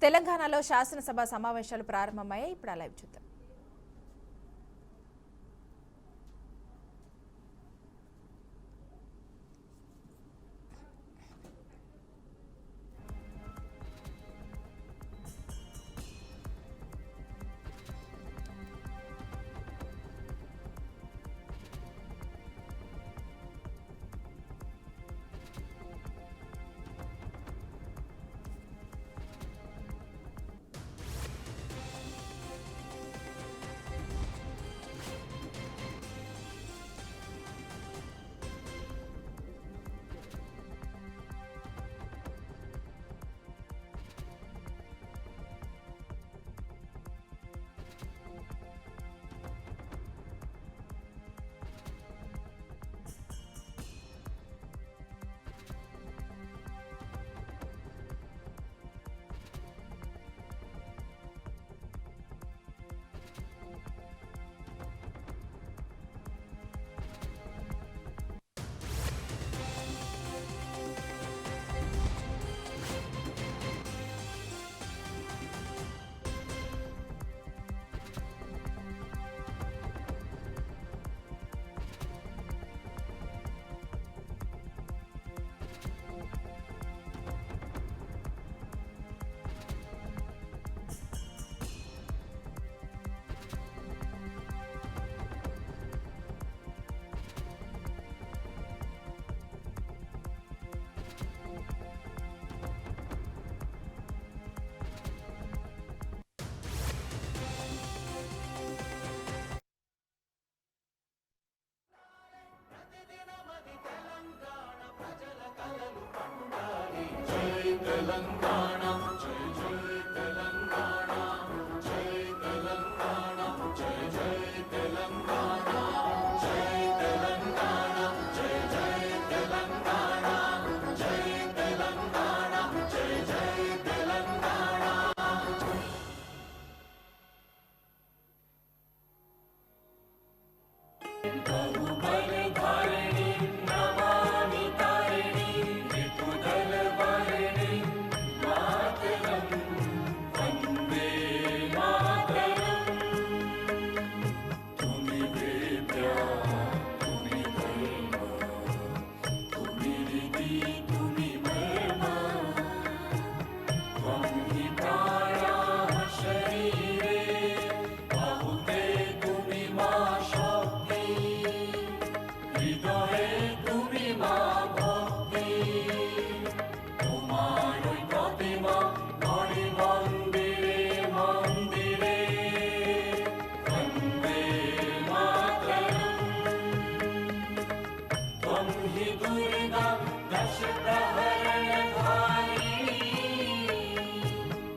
తెలంగాణలో శాసనసభ సమావేశాలు ప్రారంభమయ్యాయి. ఇప్పుడు లైవ్ చూద్దాం.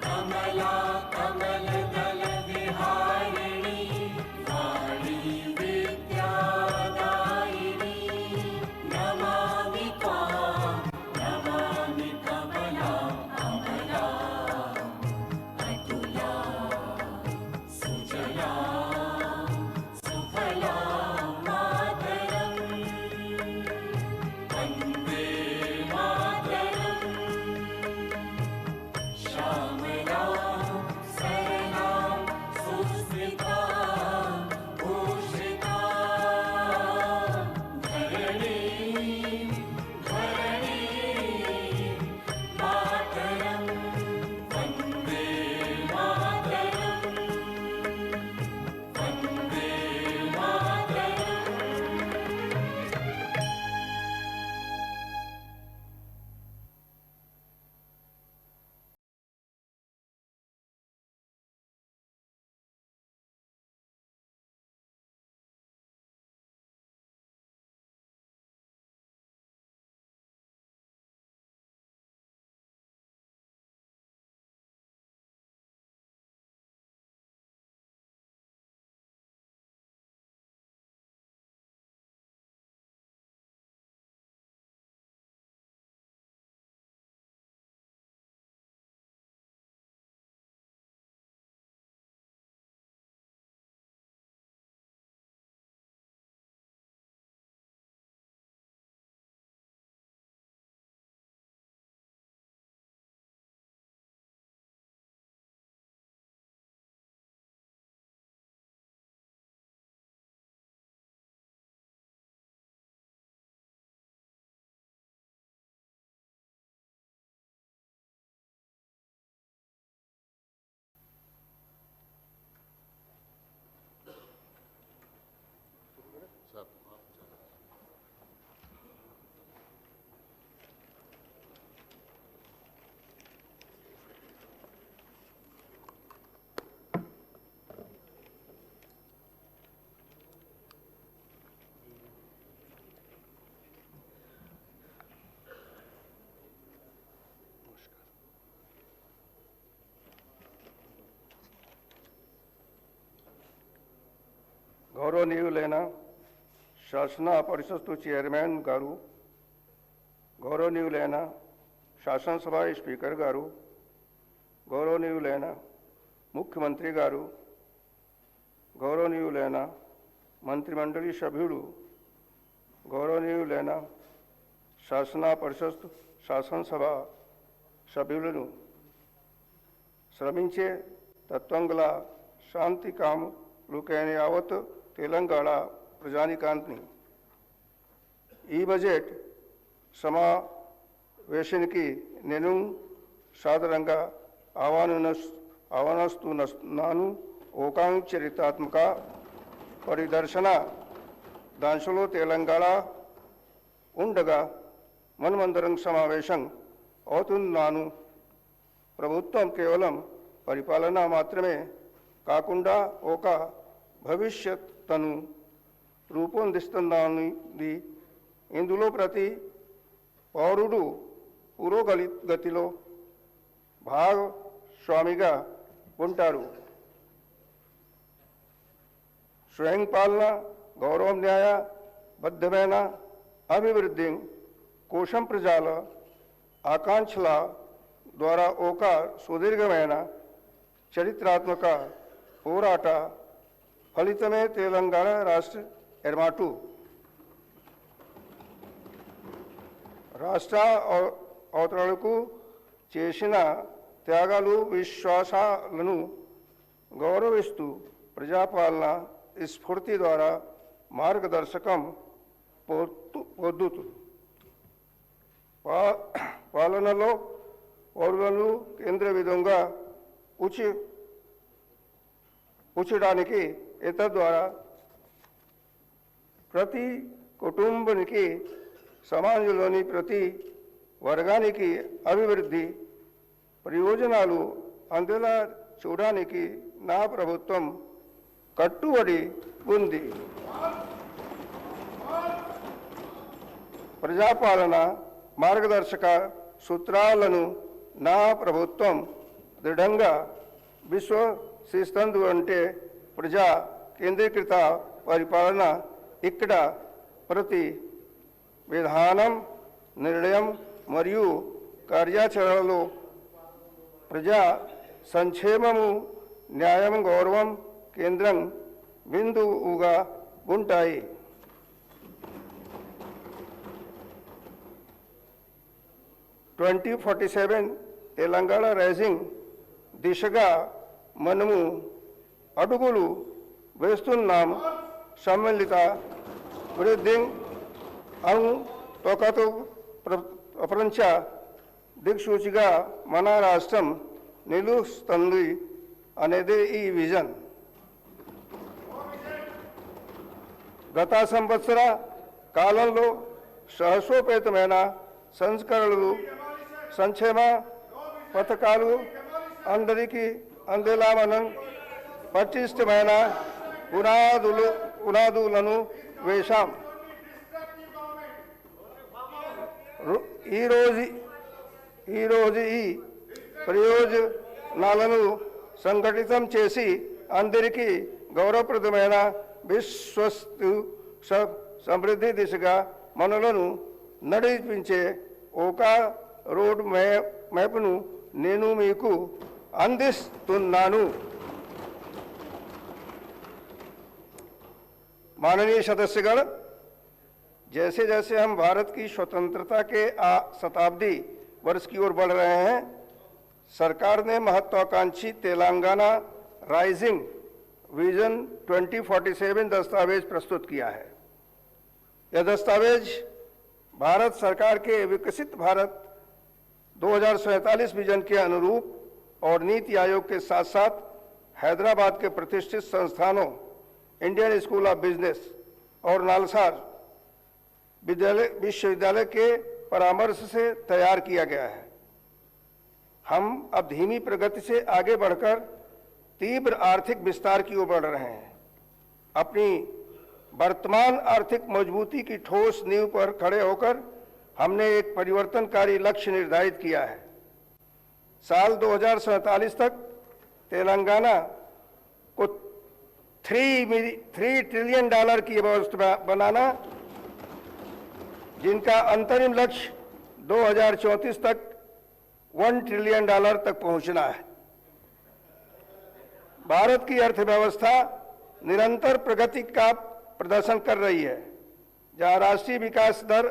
Come గౌరవనీయులైన శాసన పరిషత్తు చైర్మన్ గారు, గౌరవనీయులైన శాసనసభ స్పీకర్ గారు, గౌరవనీయులైన ముఖ్యమంత్రి గారు, గౌరవనీయులైన మంత్రిమండలి సభ్యులు, గౌరవనీయులైన శాసన పరిషత్ శాసనసభ సభ్యులను, శ్రమించే తత్వం గల శాంతి కాములకైన యావత్ తెలంగాణ ప్రజానికాన్ని ఈ బడ్జెట్ సమావేశానికి నేను సాదరంగా ఆహ్వానిస్తున్నాను. ఒక చరిత్రాత్మక పరిదర్శన దాంట్లో తెలంగాణ ఉండగా మనమందరం సమావేశం అవుతున్నాను. ప్రభుత్వం కేవలం పరిపాలన మాత్రమే కాకుండా ఒక భవిష్యత్తును రూపొందిస్తుందని, ఇందులో ప్రతి పౌరుడు పురోగతిలో భాగస్వామిగా ఉంటారు. స్వయం పాలన, గౌరవం, న్యాయబద్ధమైన అభివృద్ధి కోసం ప్రజల ఆకాంక్షల ద్వారా ఒక సుదీర్ఘమైన చరిత్రాత్మక పోరాట ఫలితమే తెలంగాణ రాష్ట్ర ఏర్పాటు. రాష్ట్ర అవతరణకు చేసిన త్యాగాలు, విశ్వాసాలను గౌరవిస్తూ ప్రజాపాలన స్ఫూర్తి ద్వారా మార్గదర్శకం పొందుతూ పాలనలో పౌరులను కేంద్ర విధంగా ఉంచడానికి ద్వారా ప్రతి కుటుంబానికి, సమాజంలోని ప్రతి వర్గానికి అభివృద్ధి ప్రయోజనాలు అందేలా చూడడానికి నా ప్రభుత్వం కట్టుబడి ఉంది. ప్రజాపాలన మార్గదర్శక సూత్రాలను నా ప్రభుత్వం దృఢంగా విశ్వసిస్తుంది. అంటే ప్రజా కేంద్రీకృత పరిపాలన. ఇక్కడ ప్రతి విధానం, నిర్ణయం మరియు కార్యాచరణలో ప్రజా సంక్షేమము, న్యాయం, గౌరవం కేంద్రం బిందువుగా ఉంటాయి. తెలంగాణ రైజింగ్ దిశగా మనము అడుగులు వేస్తున్నాం. సమ్మిళిత వృద్ధి తోకతో ప్రపంచ దిక్సూచిగా మన రాష్ట్రం నిలుస్తుంది అనేది ఈ విజన్. గత సంవత్సర కాలంలో సాహసోపేతమైన సంస్కరణలు, సంక్షేమ పథకాలు అందరికీ అందేలా మనం పటిష్టమైన పునాదులను వేశాం. ఈరోజు ఈ ప్రయోజనాలను సంఘటితం చేసి అందరికీ గౌరవప్రదమైన విశ్వస్తు సమృద్ధి దిశగా మనలను నడిపించే ఒక రోడ్ మ్యాప్ను నేను మీకు అందిస్తున్నాను. माननीय सदस्यगण, जैसे जैसे हम भारत की स्वतंत्रता के शताब्दी वर्ष की ओर बढ़ रहे हैं, सरकार ने महत्वाकांक्षी तेलंगाना राइजिंग विजन 2047 दस्तावेज प्रस्तुत किया है। यह दस्तावेज भारत सरकार के विकसित भारत 2047 विजन के अनुरूप और नीति आयोग के साथ साथ हैदराबाद के प्रतिष्ठित संस्थानों इंडियन स्कूल ऑफ बिजनेस और नालसार विश्वविद्यालय के परामर्श से तैयार किया गया है। हम अब धीमी प्रगति से आगे बढ़कर तीव्र आर्थिक विस्तार की ओर बढ़ रहे हैं। अपनी वर्तमान आर्थिक मजबूती की ठोस नींव पर खड़े होकर हमने एक परिवर्तनकारी लक्ष्य निर्धारित किया है। साल 2047 तक तेलंगाना को 3 ट्रिलियन डॉलर की व्यवस्था बनाना, जिनका अंतरिम लक्ष्य 2034 तक 1 ट्रिलियन डॉलर तक पहुंचना है। भारत की अर्थव्यवस्था निरंतर प्रगति का प्रदर्शन कर रही है, जहां राष्ट्रीय विकास दर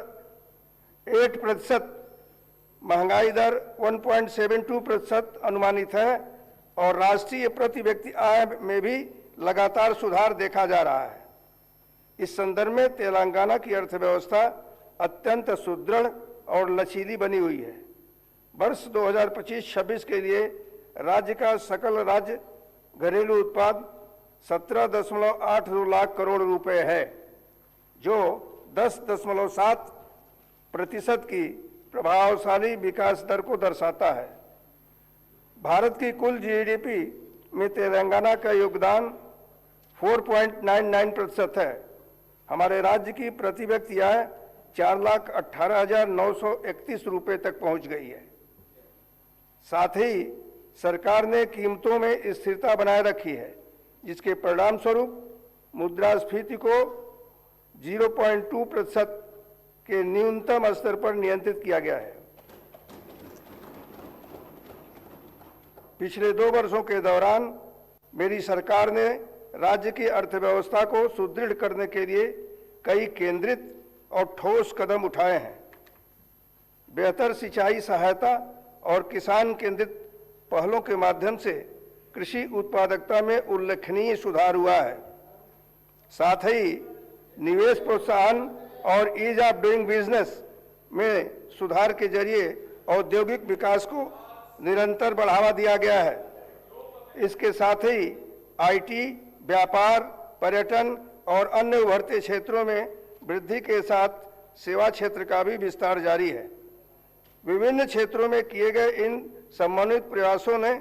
8%, महंगाई दर 1.72% अनुमानित है और राष्ट्रीय प्रति व्यक्ति आय में भी लगातार सुधार देखा जा रहा है। इस संदर्भ में तेलंगाना की अर्थव्यवस्था अत्यंत सुदृढ़ और लचीली बनी हुई है। वर्ष 2025-26 के लिए राज्य का सकल राज्य घरेलू उत्पाद 17.82 लाख करोड़ रुपए है, जो 10.7% की प्रभावशाली विकास दर को दर्शाता है। भारत की कुल जीडीपी में तेलंगाना का योगदान 4.99% है। हमारे राज्य की प्रति व्यक्ति आय 4,18,931 रुपये तक पहुंच गई है। साथ ही सरकार ने कीमतों में स्थिरता बनाए रखी है, जिसके परिणाम स्वरूप मुद्रास्फीति को 0.2% के न्यूनतम स्तर पर नियंत्रित किया गया है। पिछले 2 वर्षों के दौरान मेरी सरकार ने राज्य की अर्थव्यवस्था को सुदृढ़ करने के लिए कई केंद्रित और ठोस कदम उठाए हैं। बेहतर सिंचाई सहायता और किसान केंद्रित पहलों के माध्यम से कृषि उत्पादकता में उल्लेखनीय सुधार हुआ है। साथ ही निवेश प्रोत्साहन और ईज ऑफ डूइंग बिजनेस में सुधार के जरिए औद्योगिक विकास को निरंतर बढ़ावा दिया गया है। इसके साथ ही आईटी, व्यापार, पर्यटन और अन्य उभरते क्षेत्रों में वृद्धि के साथ सेवा क्षेत्र का भी विस्तार जारी है। विभिन्न क्षेत्रों में किए गए इन समन्वित प्रयासों ने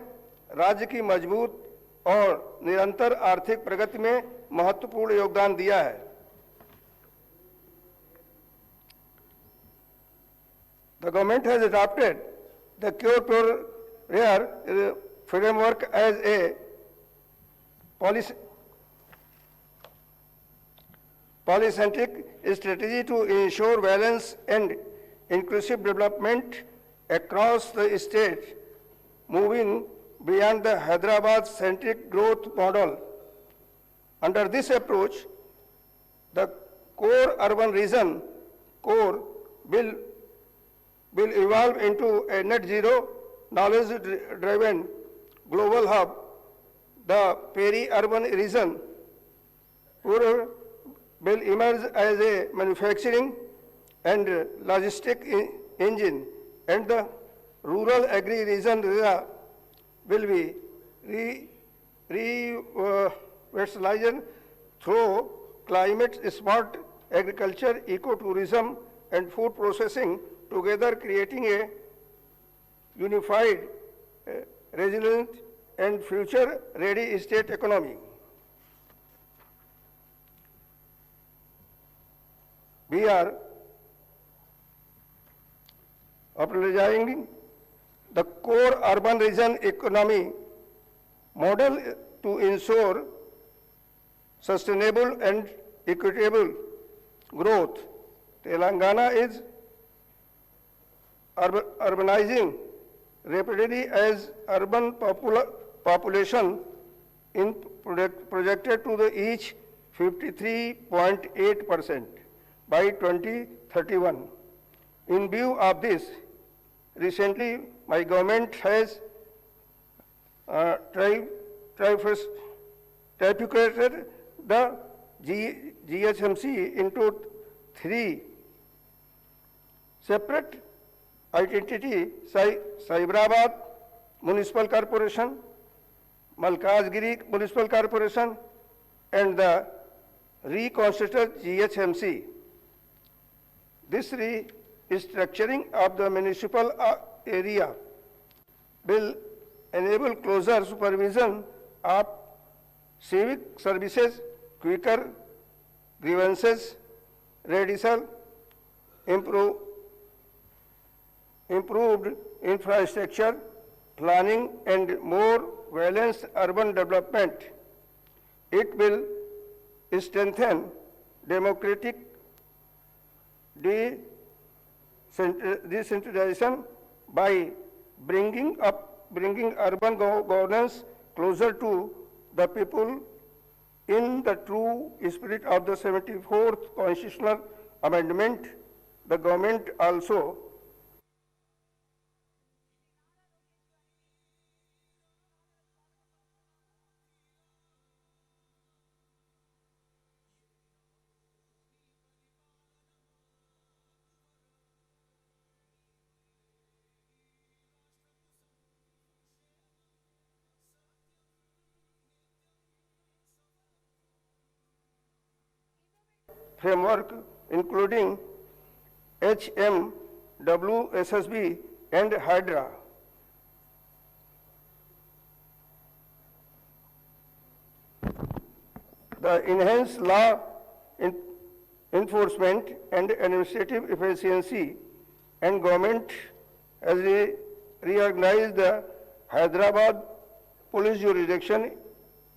राज्य की मजबूत और निरंतर आर्थिक प्रगति में महत्वपूर्ण योगदान दिया है। The government has adopted the Cure Pure Rare framework as a polycentric strategy to ensure balance and inclusive development across the state, moving beyond the Hyderabad-centric growth model. Under this approach, the core urban region core will evolve into a net zero, knowledge-driven global hub. The peri-urban region will emerge as a manufacturing and logistic engine, and the rural agri-region will be revitalized through climate-smart agriculture, ecotourism, and food processing, together creating a unified, resilient, and future-ready state economy. We are apologizing the core urban region economy model to ensure sustainable and equitable growth. Telangana is urbanizing rapidly as urban population in projected to reach 53.8% by 2031. In view of this, recently my government has trifurcated the GHMC into 3 separate identity: Cyberabad Municipal Corporation, Malkajgiri Municipal Corporation, and the reconstituted GHMC. This restructuring of the municipal area will enable closer supervision of civic services, quicker grievances redressal, improved infrastructure, planning, and more balanced urban development. It will strengthen democratic decentralization by bringing urban governance closer to the people in the true spirit of the 74th Constitutional Amendment. The government also framework including HMWSSB and Hydra. The enhanced law enforcement and administrative efficiency, and government has reorganized the Hyderabad police jurisdiction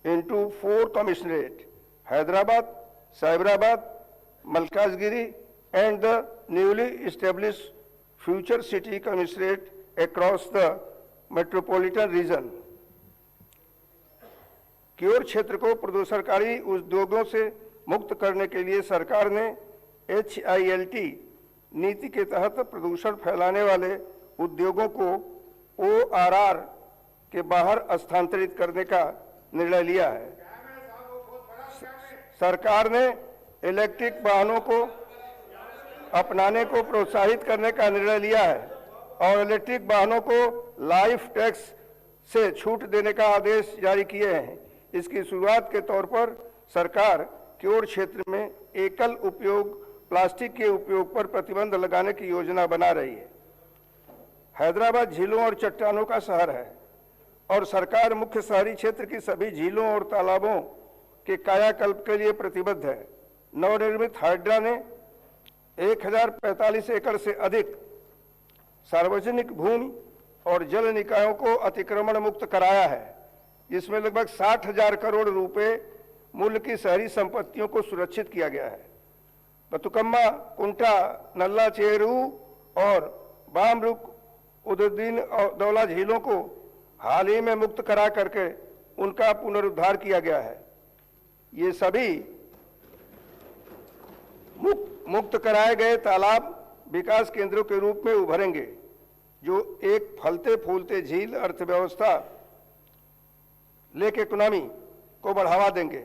into 4 commissionerates: Hyderabad, Cyberabad, Malkajgiri, and the newly established future city commissionerate across the metropolitan region. Cure क्षेत्र को प्रदूषणकारी उद्योगों से मुक्त करने के लिए सरकार ने HILT नीति के तहत प्रदूषण फैलाने वाले उद्योगों को ORR के बाहर स्थानांतरित करने का निर्णय लिया है। सरकार ने इलेक्ट्रिक वाहनों को अपनाने को प्रोत्साहित करने का निर्णय लिया है और इलेक्ट्रिक वाहनों को लाइफ टैक्स से छूट देने का आदेश जारी किए हैं। इसकी शुरुआत के तौर पर सरकार क्योर क्षेत्र में एकल उपयोग प्लास्टिक के उपयोग पर प्रतिबंध लगाने की योजना बना रही है। हैदराबाद झीलों और चट्टानों का शहर है और सरकार मुख्य शहरी क्षेत्र की सभी झीलों और तालाबों के कायाकल्प के लिए प्रतिबद्ध है। नवनिर्मित हाइड्रा ने 1045 एकड़ से अधिक सार्वजनिक भूमि और जल निकायों को अतिक्रमण मुक्त कराया है, जिसमें लगभग 60,000 करोड़ रुपए मूल्य की शहरी संपत्तियों को सुरक्षित किया गया है। बतुकम्मा, कुंटा, नल्ला चेरू और बामरुक उदुद्दीन दौला झीलों को हाल ही में मुक्त करा करके उनका पुनरुद्धार किया गया है। ये सभी मुक्त कराए गए तालाब विकास केंद्रों के रूप में उभरेंगे, जो एक फलते फूलते झील अर्थव्यवस्था लेक इकोनॉमी को बढ़ावा देंगे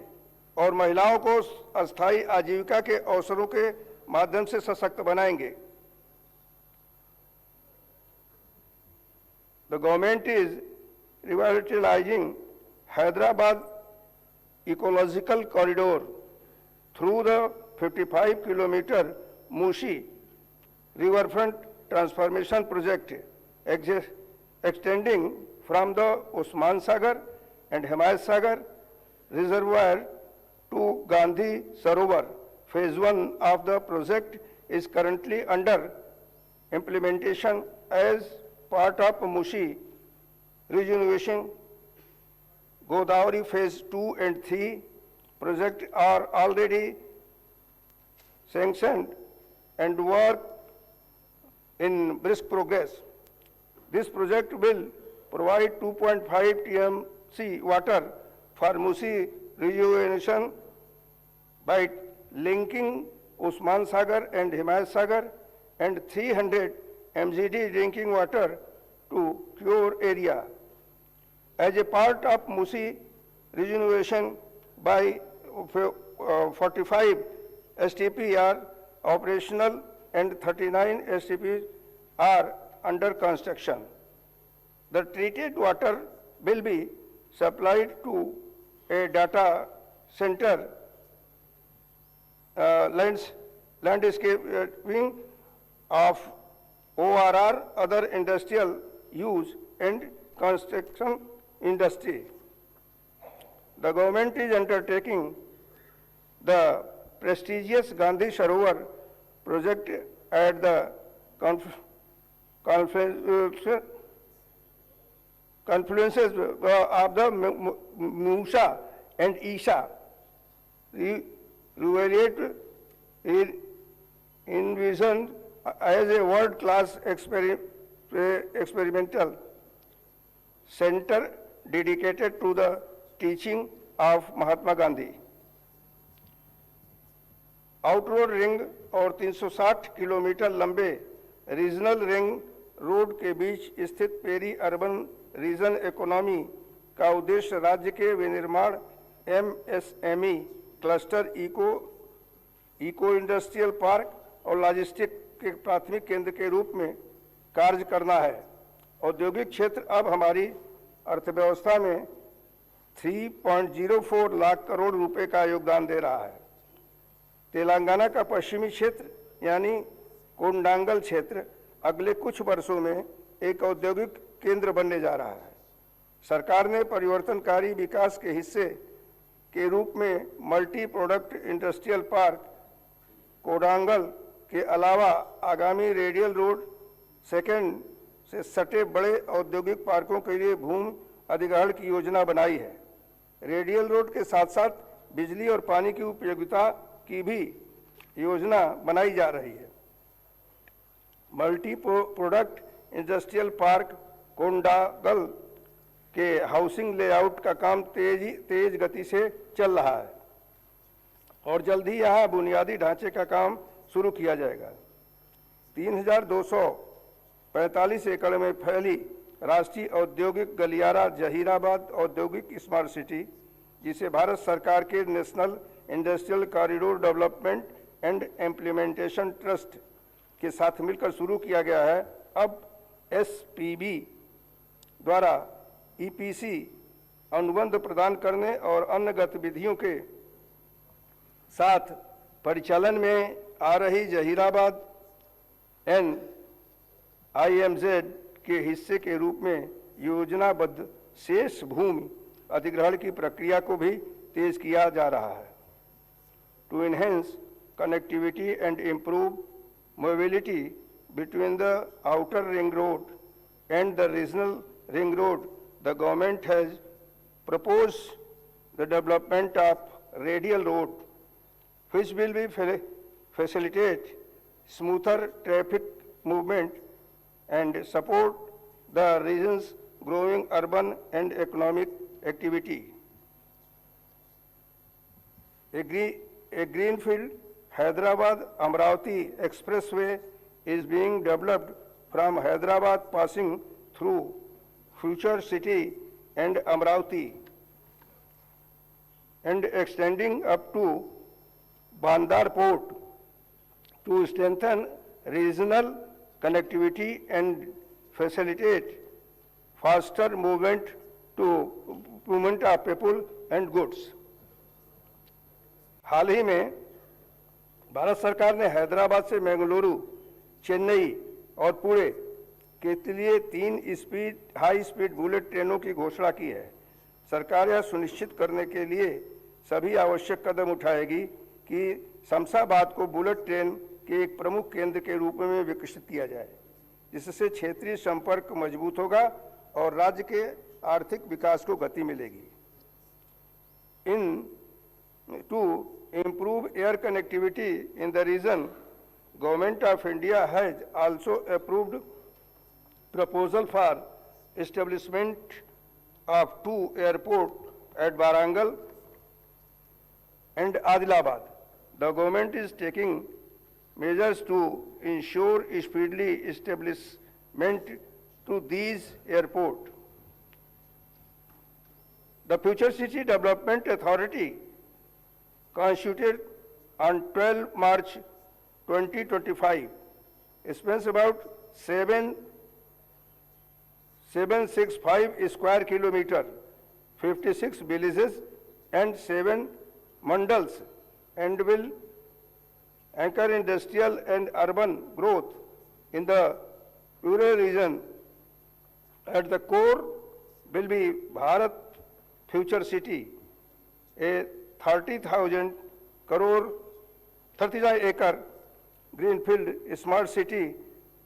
और महिलाओं को अस्थायी आजीविका के अवसरों के माध्यम से सशक्त बनाएंगे। The government is revitalizing Hyderabad ecological corridor through the 55-kilometer Mushi riverfront transformation project extending from the Usman Sagar and Himayat Sagar reservoir to Gandhi Sarovar. Phase 1 of the project is currently under implementation as part of Mushi rejuvenation. Godavari Phase 2 and 3 projects are already sanctioned and work in brisk progress. This project will provide 2.5 TMC water for Musi rejuvenation by linking Usman Sagar and Himayat Sagar, and 300 MGD drinking water to Cure area. As a part of Musi rejuvenation, by 45 STP are operational and 39 STP are under construction. The treated water will be supplied to a data center, landscaping of ORR, other industrial use and construction industry. The government is undertaking the prestigious Gandhi Sarovar project at the confluences of the Musha and Isha reevaluate envisioned as a world-class experimental center dedicated to the teaching of Mahatma Gandhi. Outer road ring और 360 kilometre लंबे regional ring road के बीच स्थित peri urban reason economy का उद्देश्य राज्य के विनिर्माण MSME cluster eco industrial park और लॉजिस्टिक के प्राथमिक केंद्र के रूप में कार्य करना है। औद्योगिक क्षेत्र अब हमारी अर्थव्यवस्था में 3.04 लाख करोड़ रुपए का योगदान दे रहा है। तेलंगाना का पश्चिमी क्षेत्र यानी कोंडांगल क्षेत्र अगले कुछ वर्षों में एक औद्योगिक केंद्र बनने जा रहा है। सरकार ने परिवर्तनकारी विकास के हिस्से के रूप में multi product industrial park Kodangal के अलावा आगामी रेडियल रोड सेकेंड से सटे बड़े औद्योगिक पार्कों के लिए भूमि अधिग्रहण की योजना बनाई है। रेडियल रोड के साथ साथ बिजली और पानी की उपयोगिता की भी योजना बनाई जा रही है। मल्टी प्रोडक्ट इंडस्ट्रियल पार्क कोंडागल के हाउसिंग लेआउट का काम तेज गति से चल रहा है और जल्द ही यहाँ बुनियादी ढांचे का काम शुरू किया जाएगा। 3,245 एकड़ में फैली राष्ट्रीय औद्योगिक गलियारा जहीराबाद औद्योगिक स्मार्ट सिटी, जिसे भारत सरकार के national industrial corridor development and implementation trust के साथ मिलकर शुरू किया गया है, अब एसपीबी द्वारा ईपीसी अनुबंध प्रदान करने और अन्य गतिविधियों के साथ परिचालन में आ रही जहीराबाद NIMZ के हिस्से के रूप में योजनाबद्ध शेष भूमि अधिग्रहण की प्रक्रिया को भी तेज किया जा रहा है। To enhance connectivity and improve mobility between the outer ring road and the regional ring road, the government has proposed the development of radial road, which will be facilitate smoother traffic movement and support the region's growing urban and economic activity. A greenfield Hyderabad-Amravati expressway is being developed from Hyderabad, passing through future city and Amravati and extending up to Bandar Port to strengthen regional connectivity and facilitate faster movement of people and goods. हाल ही में भारत सरकार ने हैदराबाद से बेंगलुरु, चेन्नई और पुणे के लिए 3 high speed bullet ट्रेनों की घोषणा की है। सरकार यह सुनिश्चित करने के लिए सभी आवश्यक कदम उठाएगी कि शमशाबाद को बुलेट ट्रेन के एक प्रमुख केंद्र के रूप में विकसित किया जाए, जिससे क्षेत्रीय संपर्क मजबूत होगा और राज्य के आर्थिक विकास को गति मिलेगी। To improve air connectivity in the region, Government of India has also approved proposal for establishment of 2 airports at Warangal and Adilabad. The government is taking measures to ensure speedily establishment to these airports. The Future City Development Authority, constituted on 12 March 2025, spans about 765 square kilometer, 56 villages and 7 mandals, and will anchor industrial and urban growth in the rural region. At the core will be Bharat Future City, a 30,000 acre greenfield smart city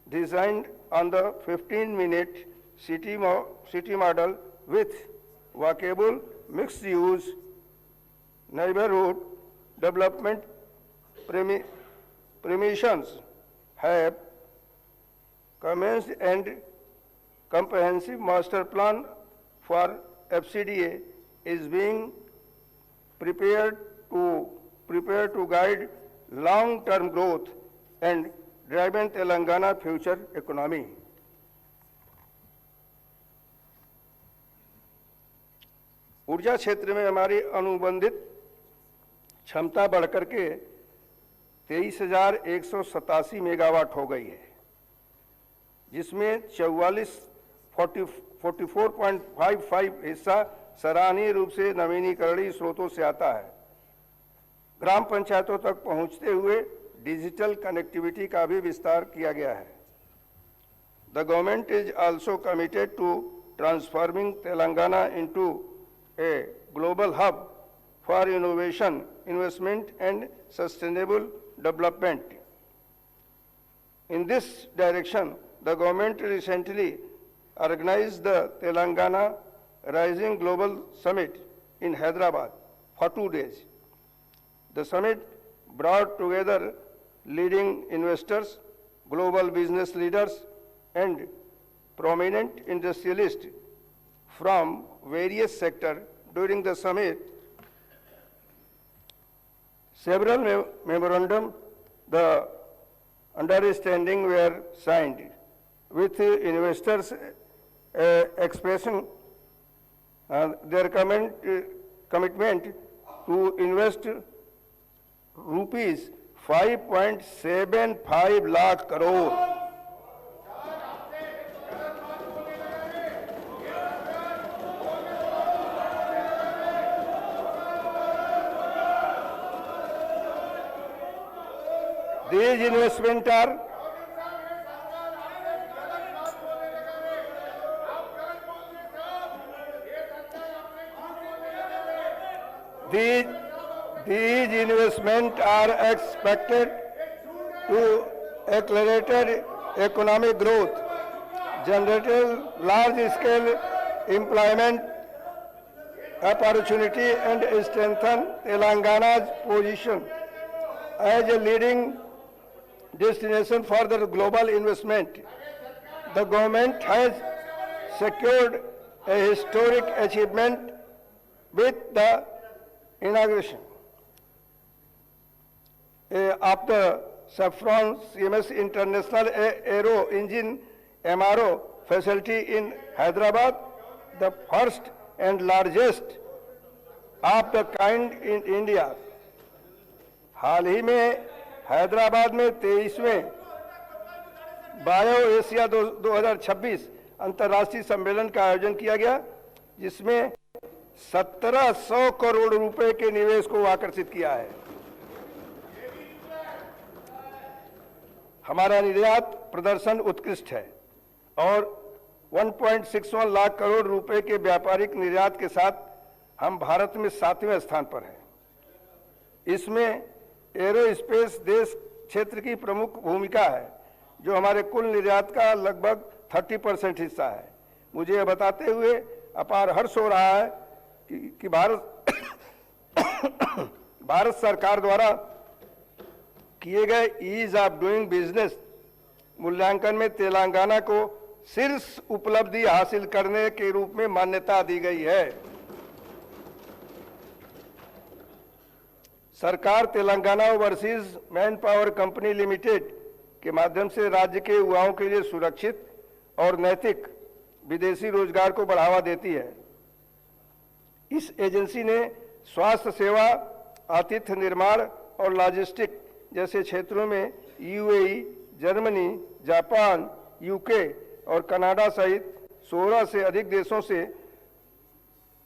designed on the 15-minute city model with walkable mixed-use neighborhood development premises have commenced and comprehensive master plan for FCDA is being prepared to guide long-term growth and driving Telangana future economy. ऊर्जा क्षेत्र में हमारी अनुबंधित क्षमता बढ़कर के 23,187 megawatt हो गई है, जिसमें 44.55 हिस्सा सराहनीय रूप से नवीनीकरणीय स्रोतों से आता है। ग्राम पंचायतों तक पहुंचते हुए डिजिटल कनेक्टिविटी का भी विस्तार किया गया है। The government is also committed to transforming Telangana into a global hub for innovation, investment and sustainable development. In this direction, the government recently organized the Telangana Rising Global Summit in Hyderabad for 2 days. The summit brought together leading investors, global business leaders, and prominent industrialists from various sectors. During the summit, several memorandum the understanding were signed with investors expressing their commitment to invest rupees 5.75 lakh crore. These investments are expected to accelerate economic growth, generate large-scale employment opportunity, and strengthen Telangana's position as a leading destination for the global investment. The government has secured a historic achievement with the inauguration of the Saffron CMS International Aero Engine MRO facility in Hyderabad, the first and largest of the kind in India. हाल ही में हैदराबाद में 23वें bio Asia 2026 अंतर्राष्ट्रीय सम्मेलन का आयोजन किया गया, जिसमें 1700 करोड़ रुपए के निवेश को आकर्षित किया है। हमारा निर्यात प्रदर्शन उत्कृष्ट है और 1.61 लाख करोड़ रुपए के व्यापारिक निर्यात के साथ हम भारत में 7वें स्थान पर हैं। इसमें एरोस्पेस देश क्षेत्र की प्रमुख भूमिका है, जो हमारे कुल निर्यात का लगभग 30% हिस्सा है। मुझे यह बताते हुए अपार हर्ष हो रहा है कि भारत सरकार द्वारा किए गए ईज ऑफ डूइंग बिजनेस मूल्यांकन में तेलंगाना को शीर्ष उपलब्धि हासिल करने के रूप में मान्यता दी गई है। सरकार Telangana overseas man power company limited के माध्यम से राज्य के युवाओं के लिए सुरक्षित और नैतिक विदेशी रोजगार को बढ़ावा देती है। इस एजेंसी ने स्वास्थ्य सेवा, आतिथ्य निर्माण और लॉजिस्टिक जैसे क्षेत्रों में यूएई, जर्मनी, जापान, यूके और कनाडा सहित 16 से अधिक देशों से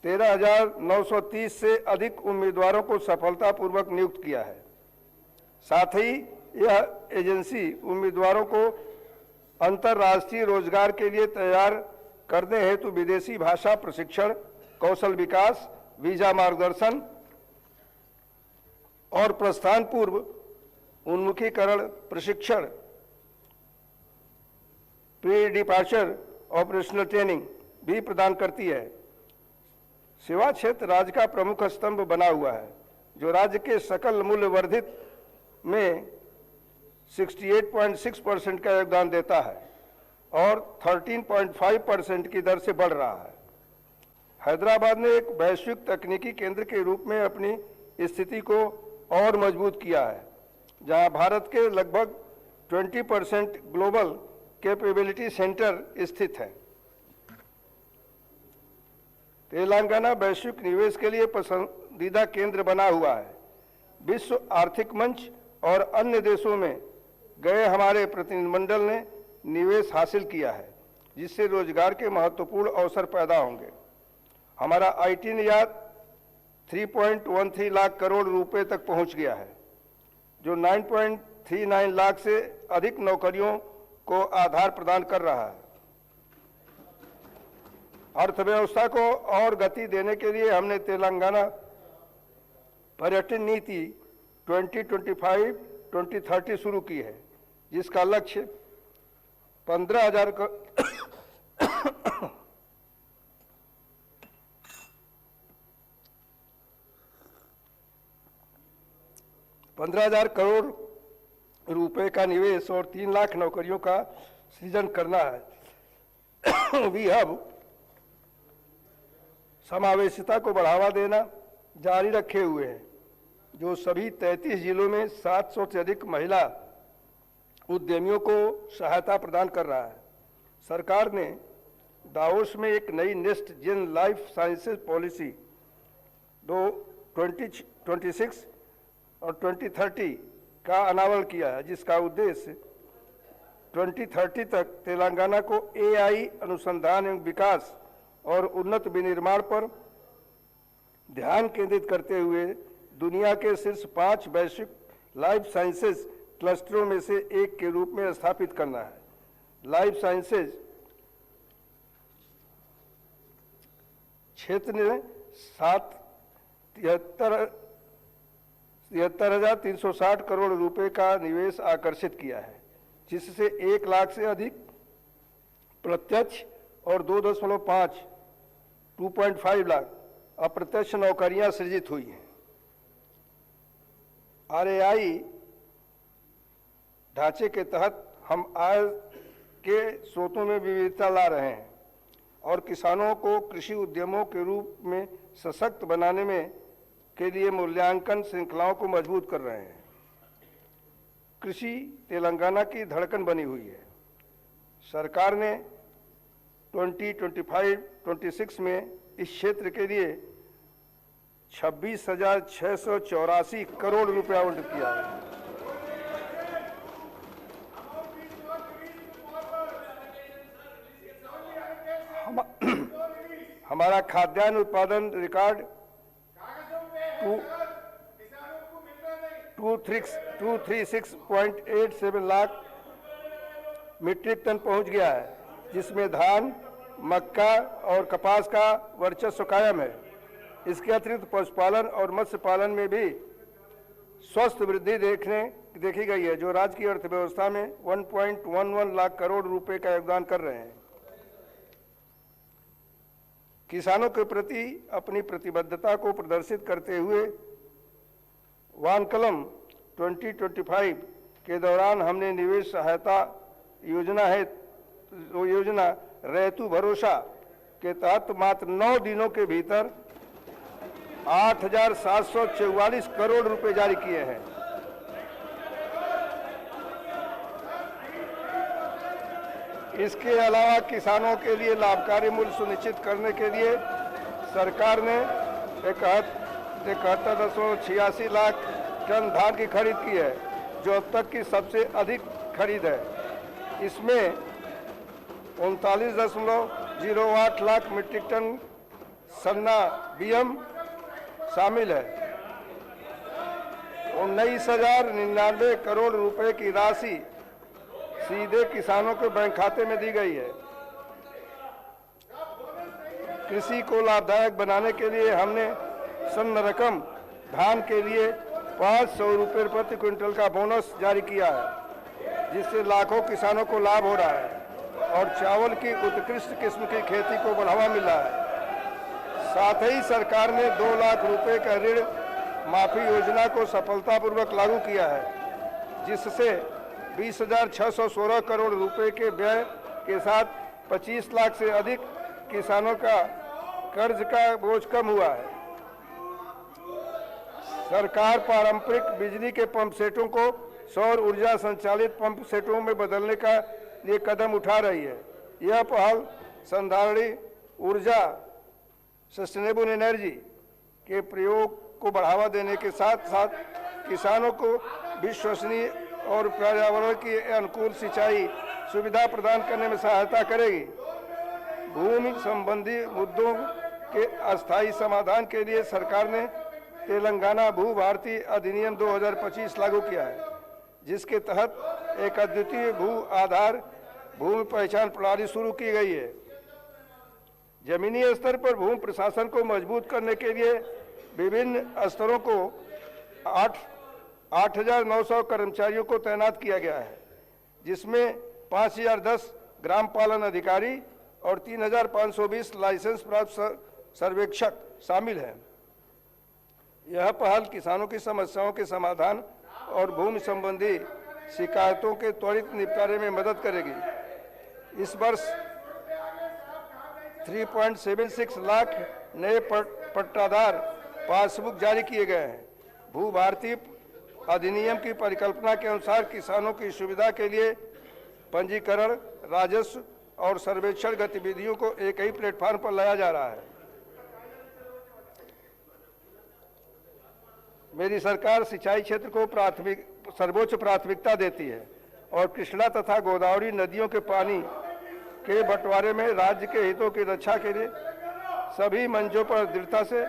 13,930 से अधिक उम्मीदवारों को सफलतापूर्वक नियुक्त किया है। साथ ही यह एजेंसी उम्मीदवारों को अंतर्राष्ट्रीय रोजगार के लिए तैयार करने हेतु विदेशी भाषा प्रशिक्षण, कौशल विकास, वीजा मार्गदर्शन और प्रस्थान पूर्व उन्मुखीकरण प्रशिक्षण, प्री डिपार्चर ऑपरेशनल ट्रेनिंग भी प्रदान करती है। सेवा क्षेत्र राज्य का प्रमुख स्तंभ बना हुआ है, जो राज्य के सकल मूल्य वर्धित में 68.6% का योगदान देता है और 13.5% की दर से बढ़ रहा है। हैदराबाद ने एक वैश्विक तकनीकी केंद्र के रूप में अपनी स्थिति को और मजबूत किया है, जहां भारत के लगभग 20% ग्लोबल कैपेबिलिटी सेंटर स्थित हैं। तेलंगाना वैश्विक निवेश के लिए पसंदीदा केंद्र बना हुआ है। विश्व आर्थिक मंच और अन्य देशों में गए हमारे प्रतिनिधिमंडल ने निवेश हासिल किया है, जिससे रोजगार के महत्वपूर्ण अवसर पैदा होंगे। हमारा आईटी निर्यात 3.13 लाख करोड़ रुपए तक पहुंच गया है, जो 9.39 लाख से अधिक नौकरियों को आधार प्रदान कर रहा है। अर्थव्यवस्था को और गति देने के लिए हमने तेलंगाना पर्यटन नीति 2025-2030 शुरू की है, जिसका लक्ष्य 15,000 करोड़ रुपए का निवेश और 3 लाख नौकरियों का सृजन करना है। वी हब समावेशिता को बढ़ावा देना जारी रखे हुए हैं, जो सभी 33 जिलों में 700 से अधिक महिला उद्यमियों को सहायता प्रदान कर रहा है। सरकार ने दावोस में एक नई next gen life sciences policy 2026 और 2030 का अनावरण किया है, जिसका उद्देश्य 2030 तक तेलंगाना को एआई अनुसंधान एवं विकास और उन्नत विनिर्माण पर ध्यान केंद्रित करते हुए दुनिया के शीर्ष 5 वैश्विक लाइफ साइंसेज क्लस्टरों में से एक के रूप में स्थापित करना है। लाइफ साइंसेज क्षेत्र ने 73,360 करोड़ रुपए का निवेश आकर्षित किया है, जिससे 1 लाख से अधिक प्रत्यक्ष और 2.5 लाख अप्रत्यक्ष नौकरियां सृजित हुई हैं। आरएआई ढांचे के तहत हम आय के स्रोतों में विविधता ला रहे हैं और किसानों को कृषि उद्यमों के रूप में सशक्त बनाने में के लिए मूल्यांकन श्रृंखलाओं को मजबूत कर रहे हैं। कृषि तेलंगाना की धड़कन बनी हुई है। सरकार ने 2025-26 में इस क्षेत्र के लिए 26,684 करोड़ रुपए आवंटित किया है। हमारा खाद्यान्न उत्पादन रिकॉर्ड 236.87 लाख मीट्रिक टन पहुंच गया है, जिसमें धान, मक्का और कपास का वर्चस्व कायम है। इसके अतिरिक्त पशुपालन और मत्स्य पालन में भी स्वस्थ वृद्धि देखी गई है, जो राज्य की अर्थव्यवस्था में 1.11 लाख करोड़ रुपए का योगदान कर रहे हैं। किसानों के प्रति अपनी प्रतिबद्धता को प्रदर्शित करते हुए वानकलम 2025 के दौरान हमने निवेश सहायता योजना रैतु भरोसा के तहत मात्र 9 दिनों के भीतर 8,744 करोड़ रुपए जारी किए हैं। इसके अलावा किसानों के लिए लाभकारी मूल्य सुनिश्चित करने के लिए सरकार ने 71.86 लाख टन धान की खरीद की है, जो अब तक की सबसे अधिक खरीद है। इसमें 39.08 लाख मीट्रिक टन सन्ना बीएम शामिल है। 19,099 करोड़ रुपए की राशि सीधे किसानों के बैंक खाते में दी गई है। कृषि को लाभदायक बनाने के लिए हमने सन्न रकम धान के लिए 500 रुपये प्रति क्विंटल का बोनस जारी किया है, जिससे लाखों किसानों को लाभ हो रहा है और चावल की उत्कृष्ट किस्म की खेती को बढ़ावा मिला है। साथ ही सरकार ने 2 लाख रुपए का ऋण माफी योजना को सफलतापूर्वक लागू किया है, जिससे 20,616 करोड़ रुपए के व्यय के साथ 25 लाख से अधिक किसानों का कर्ज का बोझ कम हुआ है। सरकार पारंपरिक बिजली के पंप सेटों को सौर ऊर्जा संचालित पंप सेटों में बदलने का लिए कदम उठा रही है। यह पहल संधारणीय ऊर्जा सस्टेनेबल एनर्जी के प्रयोग को बढ़ावा देने के साथ साथ किसानों को विश्वसनीय और पर्यावरण के अनुकूल सिंचाई सुविधा प्रदान करने में सहायता करेगी। भूमि संबंधी मुद्दों के अस्थायी समाधान के लिए सरकार ने तेलंगाना भू भारती अधिनियम 2025 लागू किया है, जिसके तहत एक अद्वितीय भू आधार भूमि पहचान प्रणाली शुरू की गई है। जमीनी स्तर पर भूमि प्रशासन को मजबूत करने के लिए विभिन्न स्तरों को 8,900 कर्मचारियों को तैनात किया गया है, जिसमें 5,010 ग्राम पालन अधिकारी और 3,520 लाइसेंस प्राप्त सर्वेक्षक शामिल हैं। यह पहल किसानों की समस्याओं के समाधान और भूमि संबंधी शिकायतों के त्वरित निपटारे में मदद करेगी। इस वर्ष 3.76 लाख नए पट्टादार पासबुक जारी किए गए हैं। भू भारती अधिनियम की परिकल्पना के अनुसार किसानों की सुविधा के लिए पंजीकरण, राजस्व और सर्वेक्षण गतिविधियों को एक ही प्लेटफॉर्म पर लाया जा रहा है। मेरी सरकार सिंचाई क्षेत्र को सर्वोच्च प्राथमिकता देती है और कृष्णा तथा गोदावरी नदियों के पानी के बंटवारे में राज्य के हितों की रक्षा के लिए सभी मंचों पर दृढ़ता से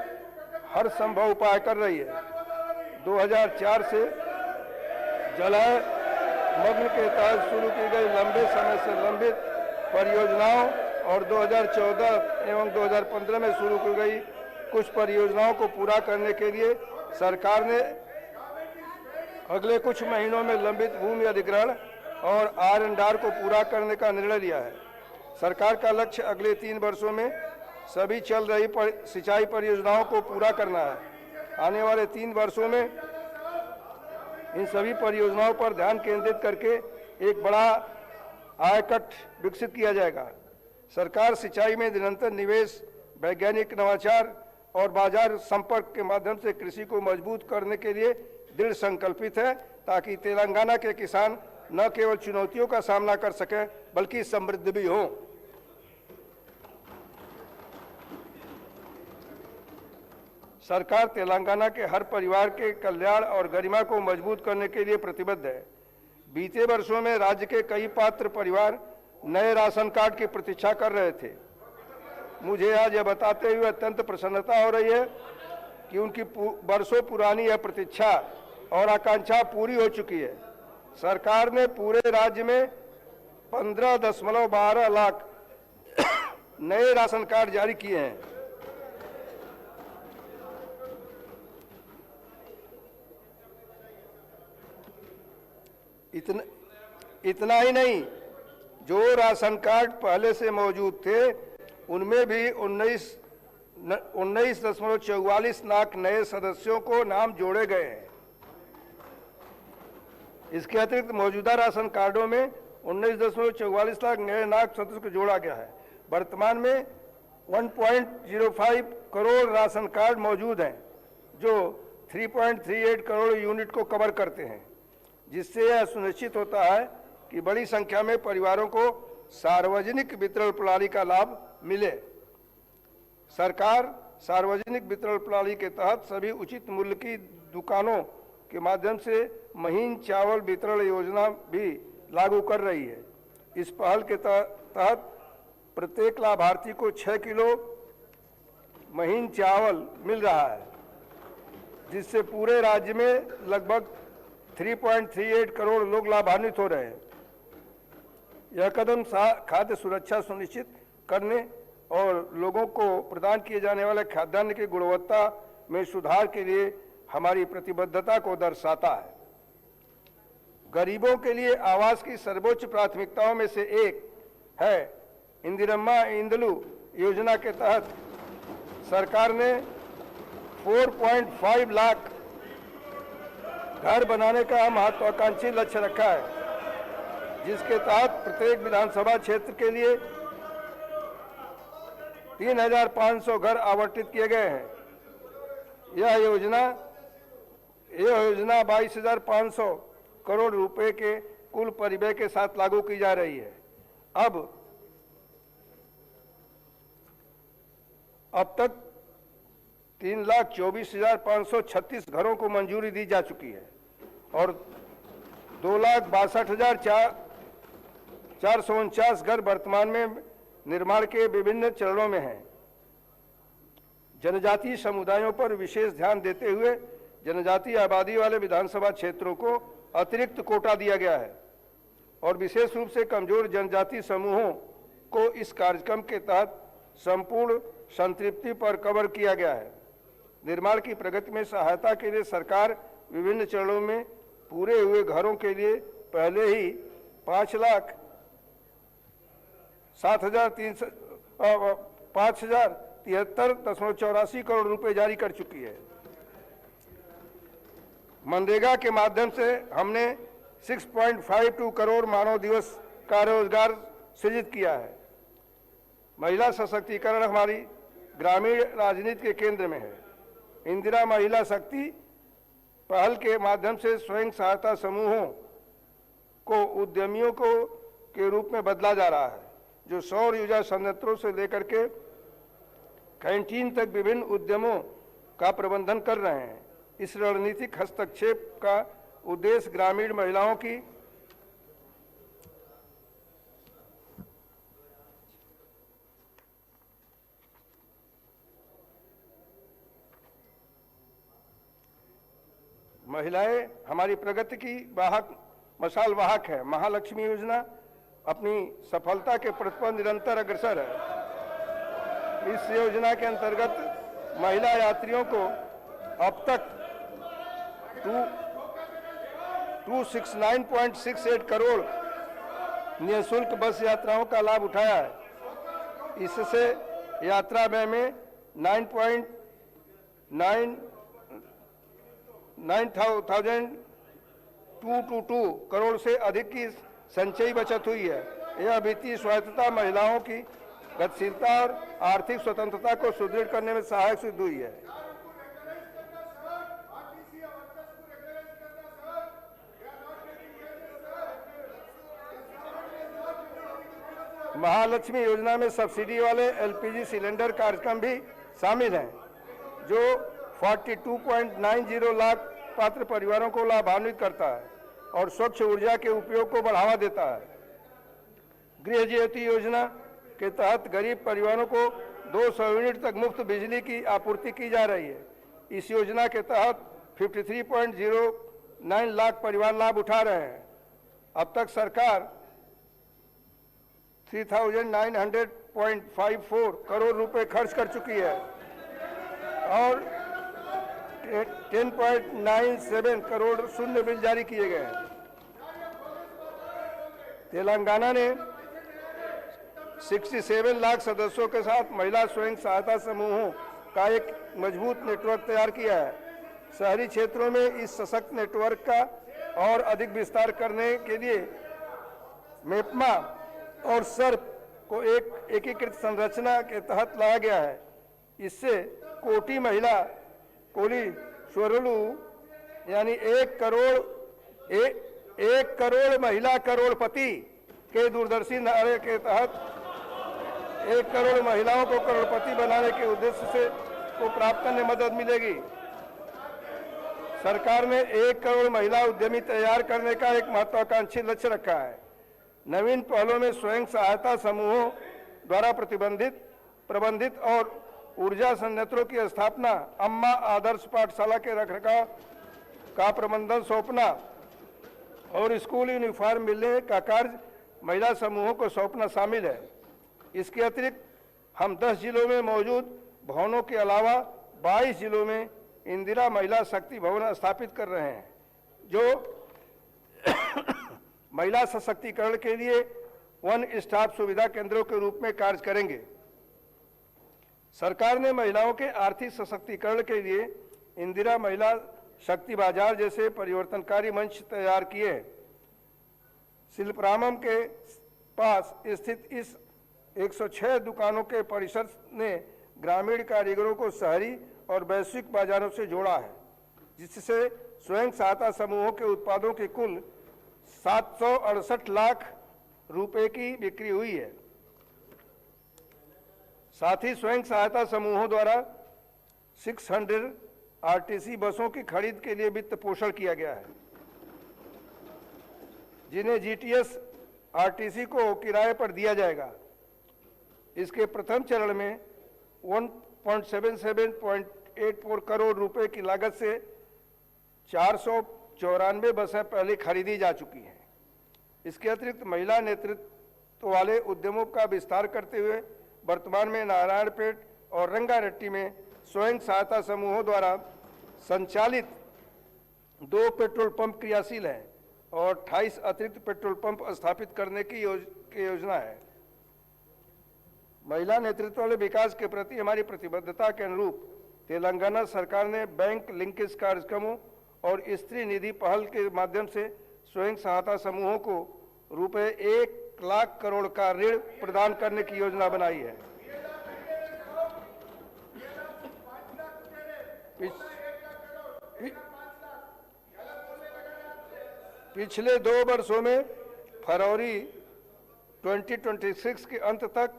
हर संभव उपाय कर रही है। 2004 से जलाय मग्न के तहत शुरू की गई लंबे समय से लंबित परियोजनाओं और 2014 एवं 2015 में शुरू की गई कुछ परियोजनाओं को पूरा करने के लिए सरकार ने अगले कुछ महीनों में लंबित भूमि अधिग्रहण और R&R को पूरा करने का निर्णय लिया है। सरकार का लक्ष्य अगले 3 वर्षों में सभी चल रही सिंचाई परियोजनाओं को पूरा करना है। आने वाले 3 वर्षों में इन सभी परियोजनाओं पर ध्यान केंद्रित करके एक बड़ा आयकट विकसित किया जाएगा। सरकार सिंचाई में निरंतर निवेश, वैज्ञानिक नवाचार और बाजार संपर्क के माध्यम से कृषि को मजबूत करने के लिए दृढ़ संकल्पित है, ताकि तेलंगाना के किसान न केवल चुनौतियों का सामना कर सकें बल्कि समृद्ध भी हों। सरकार तेलंगाना के हर परिवार के कल्याण और गरिमा को मजबूत करने के लिए प्रतिबद्ध है। बीते वर्षों में राज्य के कई पात्र परिवार नए राशन कार्ड की प्रतीक्षा कर रहे थे। मुझे आज यह बताते हुए अत्यंत प्रसन्नता हो रही है कि उनकी वर्षों पुरानी यह प्रतीक्षा और आकांक्षा पूरी हो चुकी है। सरकार ने पूरे राज्य में 15.12 लाख नए राशन कार्ड जारी किए हैं। इतना ही नहीं, जो राशन कार्ड पहले से मौजूद थे उनमें भी 19.44 लाख नए सदस्यों को नाम जोड़े गए हैं। इसके अतिरिक्त मौजूदा राशन कार्डों में 19.44 लाख नए नाग सदस्यों को जोड़ा गया है। वर्तमान में 1.05 करोड़ राशन कार्ड मौजूद हैं, जो 3.38 करोड़ यूनिट को कवर करते हैं, जिससे यह सुनिश्चित होता है कि बड़ी संख्या में परिवारों को सार्वजनिक वितरण प्रणाली का लाभ मिले। सरकार सार्वजनिक वितरण प्रणाली के तहत सभी उचित मूल्य की दुकानों के माध्यम से महीन चावल वितरण योजना भी लागू कर रही है। इस पहल के तहत प्रत्येक लाभार्थी को 6 किलो महीन चावल मिल रहा है, जिससे पूरे राज्य में लगभग 3.38 करोड़ लोग लाभान्वित हो रहे हैं। यह कदम खाद्य सुरक्षा सुनिश्चित करने और लोगों को प्रदान किए जाने वाले खाद्यान्न की गुणवत्ता में सुधार के लिए हमारी प्रतिबद्धता को दर्शाता है। गरीबों के लिए आवास की सर्वोच्च प्राथमिकताओं में से एक है इंदिरम्मा इंदलू योजना के तहत सरकार ने 4.5 लाख घर बनाने का महत्वाकांक्षी लक्ष्य रखा है, जिसके तहत प्रत्येक विधानसभा क्षेत्र के लिए 3,500 घर आवंटित किए गए हैं। यह योजना 22,500 करोड़ रुपए के कुल परिव्यय के साथ लागू की जा रही है। अब तक 3,24,536 घरों को मंजूरी दी जा चुकी है और 2,62,449 घर वर्तमान में निर्माण के विभिन्न चरणों में हैं। जनजातीय समुदायों पर विशेष ध्यान देते हुए जनजातीय आबादी वाले विधानसभा क्षेत्रों को अतिरिक्त कोटा दिया गया है और विशेष रूप से कमजोर जनजातीय समूहों को इस कार्यक्रम के तहत संपूर्ण संतृप्ति पर कवर किया गया है। निर्माण की प्रगति में सहायता के लिए सरकार विभिन्न चरणों में पूरे हुए घरों के लिए पहले ही 5,73,84 करोड़ रुपए जारी कर चुकी है। मनरेगा के माध्यम से हमने 6.52 करोड़ मानव दिवस का रोजगार सृजित किया है। महिला सशक्तिकरण हमारी ग्रामीण राजनीति के केंद्र में है। इंदिरा महिला शक्ति पहल के माध्यम से स्वयं सहायता समूहों को उद्यमियों के रूप में बदला जा रहा है, जो सौर ऊर्जा संयंत्रों से लेकर के कैंटीन तक विभिन्न उद्यमों का प्रबंधन कर रहे हैं। इस रणनीतिक हस्तक्षेप का उद्देश्य ग्रामीण महिलाओं की महिलाएं हमारी प्रगति की मशाल वाहक है। महालक्ष्मी योजना अपनी सफलता के पथ पर निरंतर अग्रसर है। इस योजना के अंतर्गत महिला यात्रियों को अब तक 269.68 करोड़ निःशुल्क बस यात्राओं का लाभ उठाया है। इससे यात्रा व्यय में 9,222 करोड़ से अधिक की संचयी बचत हुई है। यह वित्तीय स्वायत्तता महिलाओं की गतिशीलता और आर्थिक स्वतंत्रता को सुदृढ़ करने में सहायक सिद्ध हुई है। महालक्ष्मी योजना में सब्सिडी वाले एलपीजी सिलेंडर कार्यक्रम भी शामिल हैं, जो 42.90 लाख पात्र परिवारों को लाभान्वित करता है और स्वच्छ ऊर्जा के उपयोग को बढ़ावा देता है। गृह ज्योति योजना के तहत गरीब परिवारों को 200 यूनिट तक मुफ्त बिजली की आपूर्ति की जा रही है। इस योजना के तहत 53.09 लाख परिवार लाभ उठा रहे हैं। अब तक सरकार 3,900.54 करोड़ रुपए खर्च कर चुकी है और 10.97 करोड़ शून्य बिल जारी किए गए हैं। तेलंगाना ने 67 लाख सदस्यों के साथ महिला स्वयं सहायता समूहों का एक मजबूत नेटवर्क तैयार किया है। शहरी क्षेत्रों में इस सशक्त नेटवर्क का और अधिक विस्तार करने के लिए मेपमा और सर्प को एक एकीकृत संरचना के तहत लाया गया है। इससे कोटि महिला कोली स्वरुलू यानी 1 करोड़ महिला करोड़पति के दूरदर्शी नारे के तहत 1 करोड़ महिलाओं को करोड़पति बनाने के उद्देश्य से को प्राप्त करने में मदद मिलेगी। सरकार ने 1 करोड़ महिला उद्यमी तैयार करने का एक महत्वाकांक्षी लक्ष्य रखा है। नवीन पहलों में स्वयं सहायता समूहों द्वारा प्रबंधित और ऊर्जा संयंत्रों की स्थापना, अम्मा आदर्श पाठशाला के रखरखाव का प्रबंधन सौंपना और स्कूल यूनिफॉर्म मिलने का कार्य महिला समूहों को सौंपना शामिल है। इसके अतिरिक्त हम 10 जिलों में मौजूद भवनों के अलावा 22 जिलों में इंदिरा महिला शक्ति भवन स्थापित कर रहे हैं, जो महिला सशक्तिकरण के लिए वन स्टॉप सुविधा केंद्रों के रूप में कार्य करेंगे। सरकार ने महिलाओं के आर्थिक सशक्तिकरण के लिए इंदिरा महिला शक्ति बाजार जैसे परिवर्तनकारी मंच तैयार किए। शिल्परामम के पास स्थित इस 106 दुकानों के परिसर ने ग्रामीण कारीगरों को शहरी और वैश्विक बाजारों से जोड़ा है, जिससे स्वयं सहायता समूहों के उत्पादों की कुल 768 लाख रुपए की बिक्री हुई है। साथ ही स्वयं सहायता समूहों द्वारा 600 आरटीसी बसों की खरीद के लिए वित्त पोषण किया गया है, जिन्हें जीटीएस आरटीसी को किराए पर दिया जाएगा। इसके प्रथम चरण में 1.7784 करोड़ रुपए की लागत से 494 बसें पहले खरीदी जा चुकी हैं। इसके अतिरिक्त महिला नेतृत्व वाले उद्यमों का विस्तार करते हुए वर्तमान में नारायणपेट और रंगारेड्डी में स्वयं सहायता समूहों द्वारा संचालित 2 पेट्रोल पंप क्रियाशील हैं और 28 अतिरिक्त पेट्रोल पंप स्थापित करने की योजना है। महिला नेतृत्व वाले विकास के प्रति हमारी प्रतिबद्धता के अनुरूप तेलंगाना सरकार ने बैंक लिंकेज कार्यक्रमों और स्त्री निधि पहल के माध्यम से स्वयं सहायता समूहों को रुपए 1 लाख करोड़ का ऋण प्रदान करने की योजना बनाई है। पिछले 2 वर्षों में फरवरी 2026 के अंत तक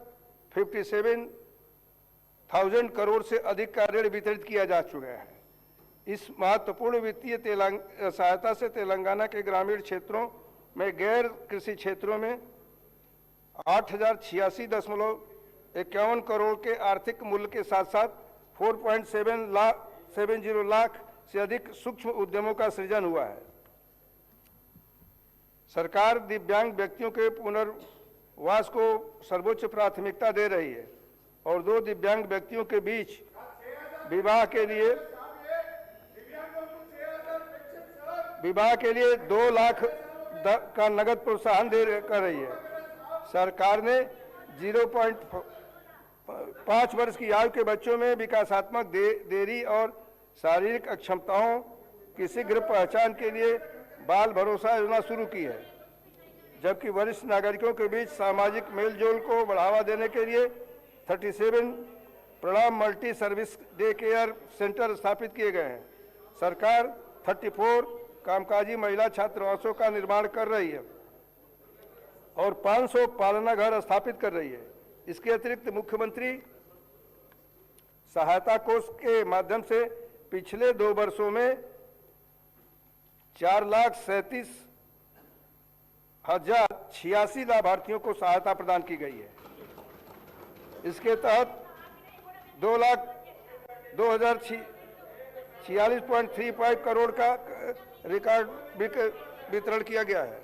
57,000 करोड़ से अधिक का ऋण वितरित किया जा चुका है। इस महत्वपूर्ण वित्तीय सहायता से तेलंगाना के ग्रामीण क्षेत्रों में गैर कृषि क्षेत्रों में 8,086.51 करोड़ के आर्थिक मूल्य के साथ साथ 4.70 लाख से अधिक सूक्ष्म उद्यमों का सृजन हुआ है। सरकार दिव्यांग व्यक्तियों के पुनर्वास को सर्वोच्च प्राथमिकता दे रही है और 2 दिव्यांग व्यक्तियों के बीच विवाह के लिए 2 लाख का नगद प्रोत्साहन कर रही है। सरकार ने 0.5 वर्ष की आयु के बच्चों में विकासात्मक देरी और शारीरिक अक्षमताओं की शीघ्र पहचान के लिए बाल भरोसा योजना शुरू की है, जबकि वरिष्ठ नागरिकों के बीच सामाजिक मेलजोल को बढ़ावा देने के लिए 37 प्रणाम multi service day care centre स्थापित किए गए हैं। सरकार 34 कामकाजी महिला छात्रावासों का निर्माण कर रही है और 500 पालना घर स्थापित कर रही है। इसके अतिरिक्त मुख्यमंत्री सहायता कोष के माध्यम से पिछले 2 वर्षों में 4,37,086 लाभार्थियों को सहायता प्रदान की गई है। इसके तहत 2,46.35 करोड़ का रिकॉर्ड वितरण किया गया है।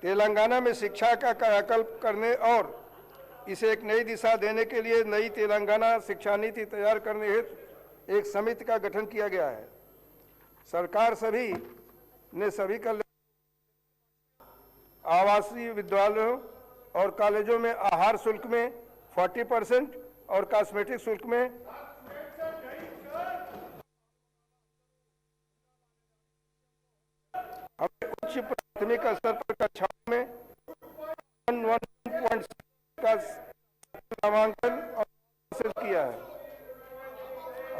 तेलंगाना में शिक्षा का कायाकल्प करने और इसे एक नई दिशा देने के लिए नई तेलंगाना शिक्षा नीति तैयार करने हेतु एक समिति का गठन किया गया है। सरकार सभी कल्याण आवासीय विद्यालयों और कॉलेजों में आहार शुल्क में 40% और कॉस्मेटिक शुल्क में उच्च प्राथमिक स्तर पर कक्षाओं में 1.1 का नामांकन हासिल किया है।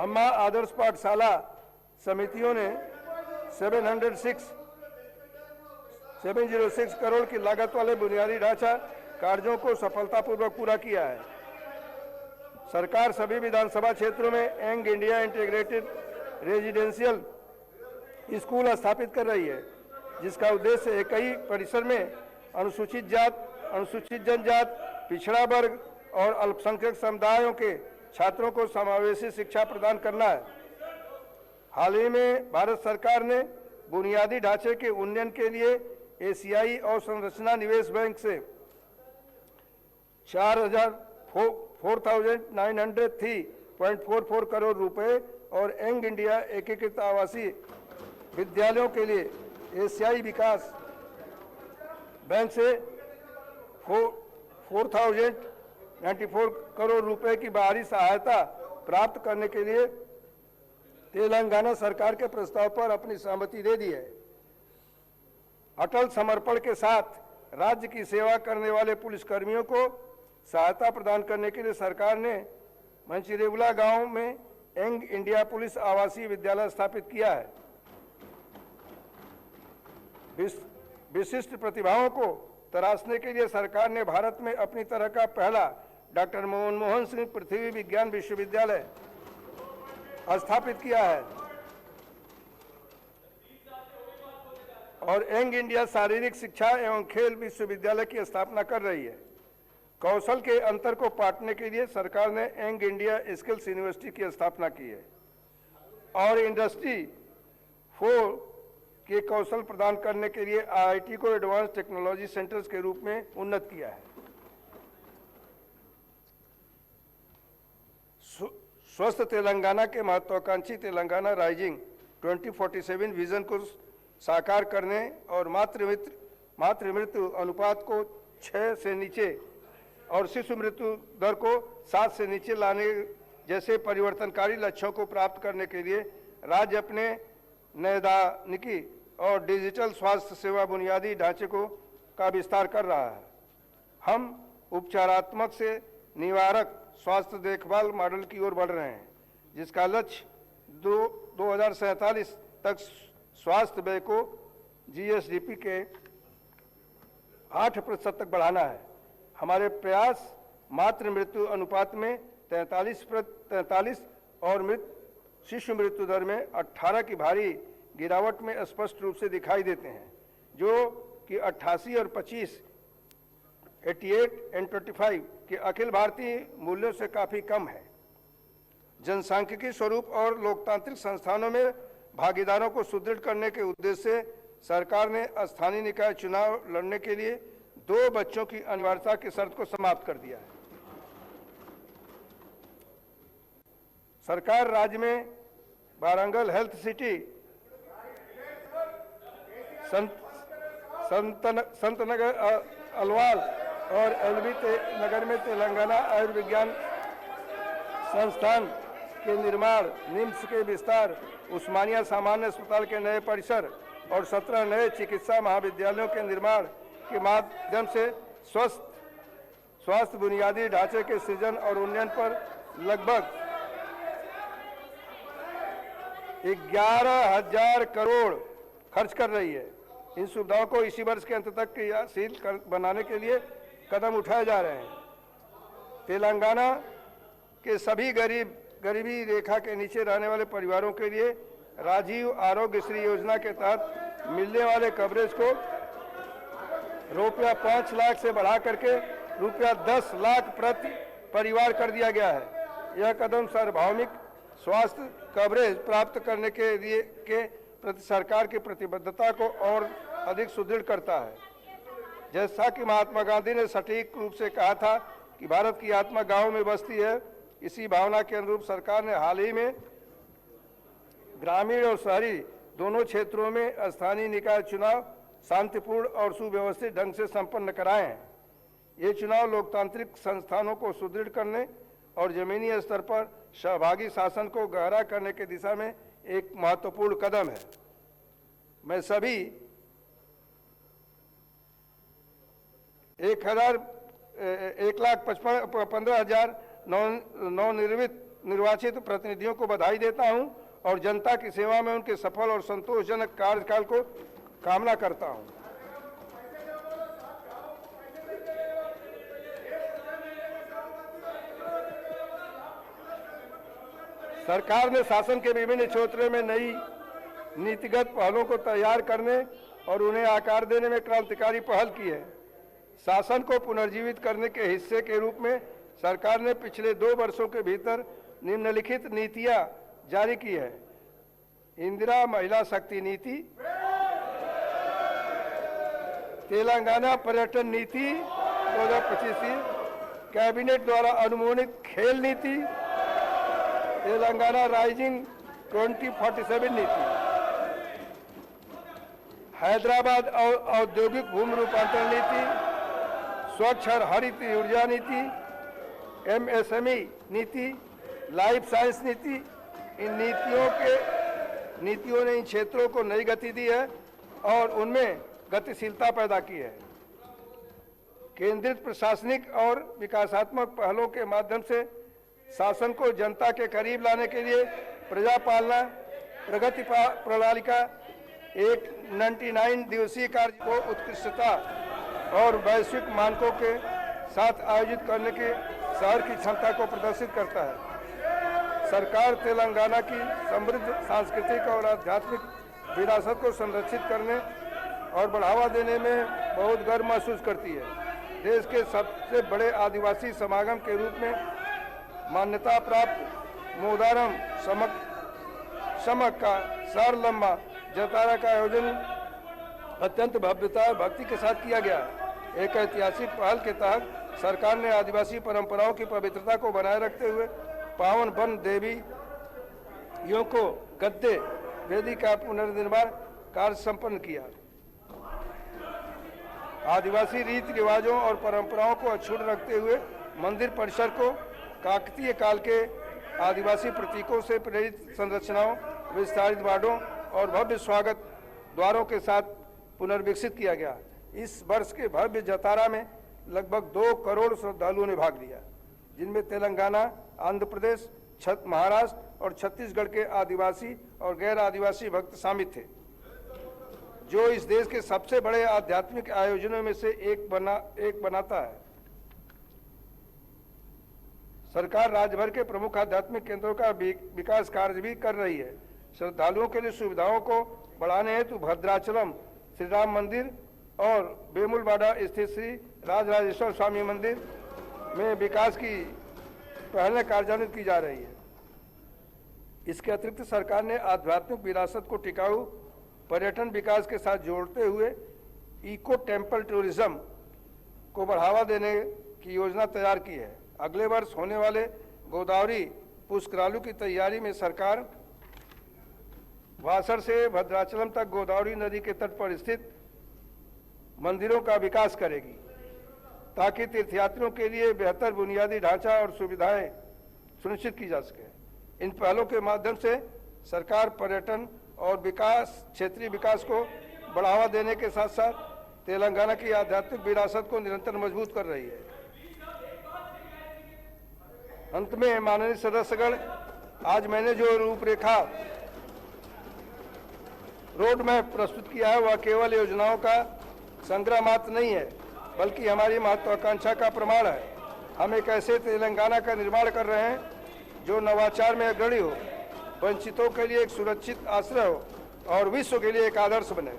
अम्मा आदर्श पाठशाला समितियों ने 706 करोड़ की लागत वाले बुनियादी ढांचा कार्यों को सफलतापूर्वक पूरा किया है। सरकार सभी विधानसभा क्षेत्रों में young India integrated residential school स्थापित कर रही है, जिसका उद्देश्य एक ही परिसर में अनुसूचित जात, अनुसूचित जनजात, पिछड़ा वर्ग और अल्पसंख्यक समुदायों के छात्रों को समावेशी शिक्षा प्रदान करना है। हाल ही में भारत सरकार ने बुनियादी ढांचे के उन्नयन के लिए एशियाई और संरचना निवेश बैंक से 4,903.44 करोड़ रुपए और यंग इंडिया एकीकृत आवासीय विद्यालयों के लिए एशियाई विकास बैंक से 4,094 करोड़ रुपए की बाहरी सहायता प्राप्त करने के लिए तेलंगाना सरकार के प्रस्ताव पर अपनी सहमति दे दी है। अटल समर्पण के साथ राज्य की सेवा करने वाले पुलिसकर्मियों को सहायता प्रदान करने के लिए सरकार ने मंचिरेवला गांव में यंग इंडिया पुलिस आवासीय विद्यालय स्थापित किया है। विशिष्ट प्रतिभाओं को तराशने के लिए सरकार ने भारत में अपनी तरह का पहला डॉक्टर मनमोहन सिंह पृथ्वी विज्ञान विश्वविद्यालय स्थापित किया है और यंग इंडिया शारीरिक शिक्षा एवं खेल विश्वविद्यालय की स्थापना कर रही है। कौशल के अंतर को पाटने के लिए सरकार ने यंग इंडिया स्किल्स यूनिवर्सिटी की स्थापना की है और इंडस्ट्री 4 के कौशल प्रदान करने के लिए आईआईटी को एडवांस टेक्नोलॉजी सेंटर्स के रूप में उन्नत किया है। स्वस्थ तेलंगाना के महत्वाकांक्षी तेलंगाना राइजिंग 2047 विजन को साकार करने और मातृ मृत्यु अनुपात को 6 से नीचे और शिशु मृत्यु दर को 7 से नीचे लाने जैसे परिवर्तनकारी लक्ष्यों को प्राप्त करने के लिए राज्य अपने नैदानिकी और डिजिटल स्वास्थ्य सेवा बुनियादी ढांचे का विस्तार कर रहा है। हम उपचारात्मक से निवारक स्वास्थ्य देखभाल मॉडल की ओर बढ़ रहे हैं, जिसका लक्ष्य 2047 तक स्वास्थ्य व्यय को जीएसडीपी के 8% तक बढ़ाना है। हमारे प्रयास मातृ मृत्यु अनुपात में 43 और शिशु मृत्यु दर में 18 की भारी गिरावट में स्पष्ट रूप से दिखाई देते हैं, जो कि 88 और 25, 88 और 25 के अखिल भारतीय मूल्यों से काफी कम है। जनसांख्यिकी स्वरूप और लोकतांत्रिक संस्थानों में भागीदारों को सुदृढ़ करने के उद्देश्य से सरकार ने स्थानीय निकाय चुनाव लड़ने के लिए 2 बच्चों की अनिवार्यता की शर्त को समाप्त कर दिया है। सरकार राज्य में वारंगल हेल्थ सिटी, संतनगर अलवाल और एलबी नगर में तेलंगाना आयुर्विज्ञान संस्थान के निर्माण, निम्स के विस्तार, उस्मानिया सामान्य अस्पताल के नए परिसर और 17 नए चिकित्सा महाविद्यालयों के निर्माण के माध्यम से स्वास्थ्य बुनियादी ढांचे के सृजन और उन्नयन पर लगभग 11,000 करोड़ खर्च कर रही है। इन सुविधाओं को इसी वर्ष के अंत तक क्रियाशील बनाने के लिए कदम उठाए जा रहे हैं। तेलंगाना के सभी गरीबी रेखा के नीचे रहने वाले परिवारों के लिए राजीव आरोग्य श्री योजना के तहत मिलने वाले कवरेज को रुपया 5 लाख से बढ़ा करके रुपया 10 लाख प्रति परिवार कर दिया गया है। यह कदम सार्वभौमिक स्वास्थ्य कवरेज प्राप्त करने के लिए प्रति सरकार की प्रतिबद्धता को और अधिक सुदृढ़ करता है। जैसा कि महात्मा गांधी ने सटीक रूप से कहा था कि भारत की आत्मा गांव में बसती है, इसी भावना के अनुरूप सरकार ने हाल ही में ग्रामीण और शहरी दोनों क्षेत्रों में स्थानीय निकाय चुनाव शांतिपूर्ण और सुव्यवस्थित ढंग से संपन्न कराए हैं। ये चुनाव लोकतांत्रिक संस्थानों को सुदृढ़ करने और जमीनी स्तर पर सहभागी शासन को गहरा करने की दिशा में एक महत्वपूर्ण कदम है। मैं सभी 1,15,000 नवनिर्वाचित प्रतिनिधियों को बधाई देता हूं और जनता की सेवा में उनके सफल और संतोषजनक कार्यकाल को कामना करता हूं। सरकार ने शासन के विभिन्न क्षेत्रों में नई नीतिगत पहलों को तैयार करने और उन्हें आकार देने में क्रांतिकारी पहल की है। शासन को पुनर्जीवित करने के हिस्से के रूप में सरकार ने पिछले 2 वर्षों के भीतर निम्नलिखित नीतियां जारी की है। इंदिरा महिला शक्ति नीति, तेलंगाना पर्यटन नीति 2025, कैबिनेट द्वारा अनुमोदित खेल नीति, तेलंगाना राइजिंग 2047 नीति, हैदराबाद औद्योगिक भूमि रूपांतरण नीति, स्वच्छ और हरित ऊर्जा नीति, एमएसएमई नीति, लाइफ साइंस नीति, इन नीतियों ने इन क्षेत्रों को नई गति दी है और उनमें गतिशीलता पैदा की है। केंद्रित प्रशासनिक और विकासात्मक पहलों के माध्यम से शासन को जनता के करीब लाने के लिए प्रजा पालना प्रगति प्रणाली का एक 99 दिवसीय कार्य को उत्कृष्टता और वैश्विक मानकों के साथ आयोजित करने के शहर की क्षमता को प्रदर्शित करता है। सरकार तेलंगाना की समृद्ध सांस्कृतिक और आध्यात्मिक विरासत को संरक्षित करने और बढ़ावा देने में बहुत गर्व महसूस करती है। देश के सबसे बड़े आदिवासी समागम के रूप में मान्यता प्राप्त मोदारम समक का सारलम्मा जतारा का आयोजन अत्यंत भव्यता और भक्ति के साथ किया गया। एक ऐतिहासिक पहल के तहत सरकार ने आदिवासी परंपराओं की पवित्रता को बनाए रखते हुए पावन वन देवियों को गद्दे वेदी का पुनर्निर्माण कार्य संपन्न किया। आदिवासी रीति रिवाजों और परंपराओं को अक्षुण्ण रखते हुए मंदिर परिसर को काकतीय काल के आदिवासी प्रतीकों से प्रेरित संरचनाओं, विस्तारित वार्डों और भव्य स्वागत द्वारों के साथ पुनर्विकसित किया गया। इस वर्ष के भव्य जतारा में लगभग 2 करोड़ श्रद्धालुओं ने भाग लिया, जिनमें तेलंगाना, आंध्र प्रदेश, महाराष्ट्र और छत्तीसगढ़ के आदिवासी और गैर आदिवासी भक्त शामिल थे, जो इस देश के सबसे बड़े आध्यात्मिक आयोजनों में से एक बनाता है। सरकार राज्य भर के प्रमुख आध्यात्मिक केंद्रों का विकास कार्य भी कर रही है। श्रद्धालुओं के लिए सुविधाओं को बढ़ाने हेतु भद्राचलम श्री राम मंदिर और बेमुलवाड़ा स्थित श्री राजराजेश्वर स्वामी मंदिर में विकास की पहलें कार्यान्वित की जा रही है। इसके अतिरिक्त सरकार ने आध्यात्मिक विरासत को टिकाऊ पर्यटन विकास के साथ जोड़ते हुए इको टेम्पल टूरिज्म को बढ़ावा देने की योजना तैयार की है। अगले वर्ष होने वाले गोदावरी पुष्करालु की तैयारी में सरकार वासर से भद्राचलम तक गोदावरी नदी के तट पर स्थित मंदिरों का विकास करेगी, ताकि तीर्थयात्रियों के लिए बेहतर बुनियादी ढांचा और सुविधाएं सुनिश्चित की जा सके। इन पहलों के माध्यम से सरकार पर्यटन और क्षेत्रीय विकास को बढ़ावा देने के साथ साथ तेलंगाना की आध्यात्मिक विरासत को निरंतर मजबूत कर रही है। अंत में माननीय सदस्यगण, आज मैंने जो रूपरेखा रोड मैप प्रस्तुत किया है, वह केवल योजनाओं का संग्रह मात्र नहीं है, बल्कि हमारी महत्वाकांक्षा का प्रमाण है। हम एक ऐसे तेलंगाना का निर्माण कर रहे हैं जो नवाचार में अग्रणी हो, वंचितों के लिए एक सुरक्षित आश्रय हो और विश्व के लिए एक आदर्श बने।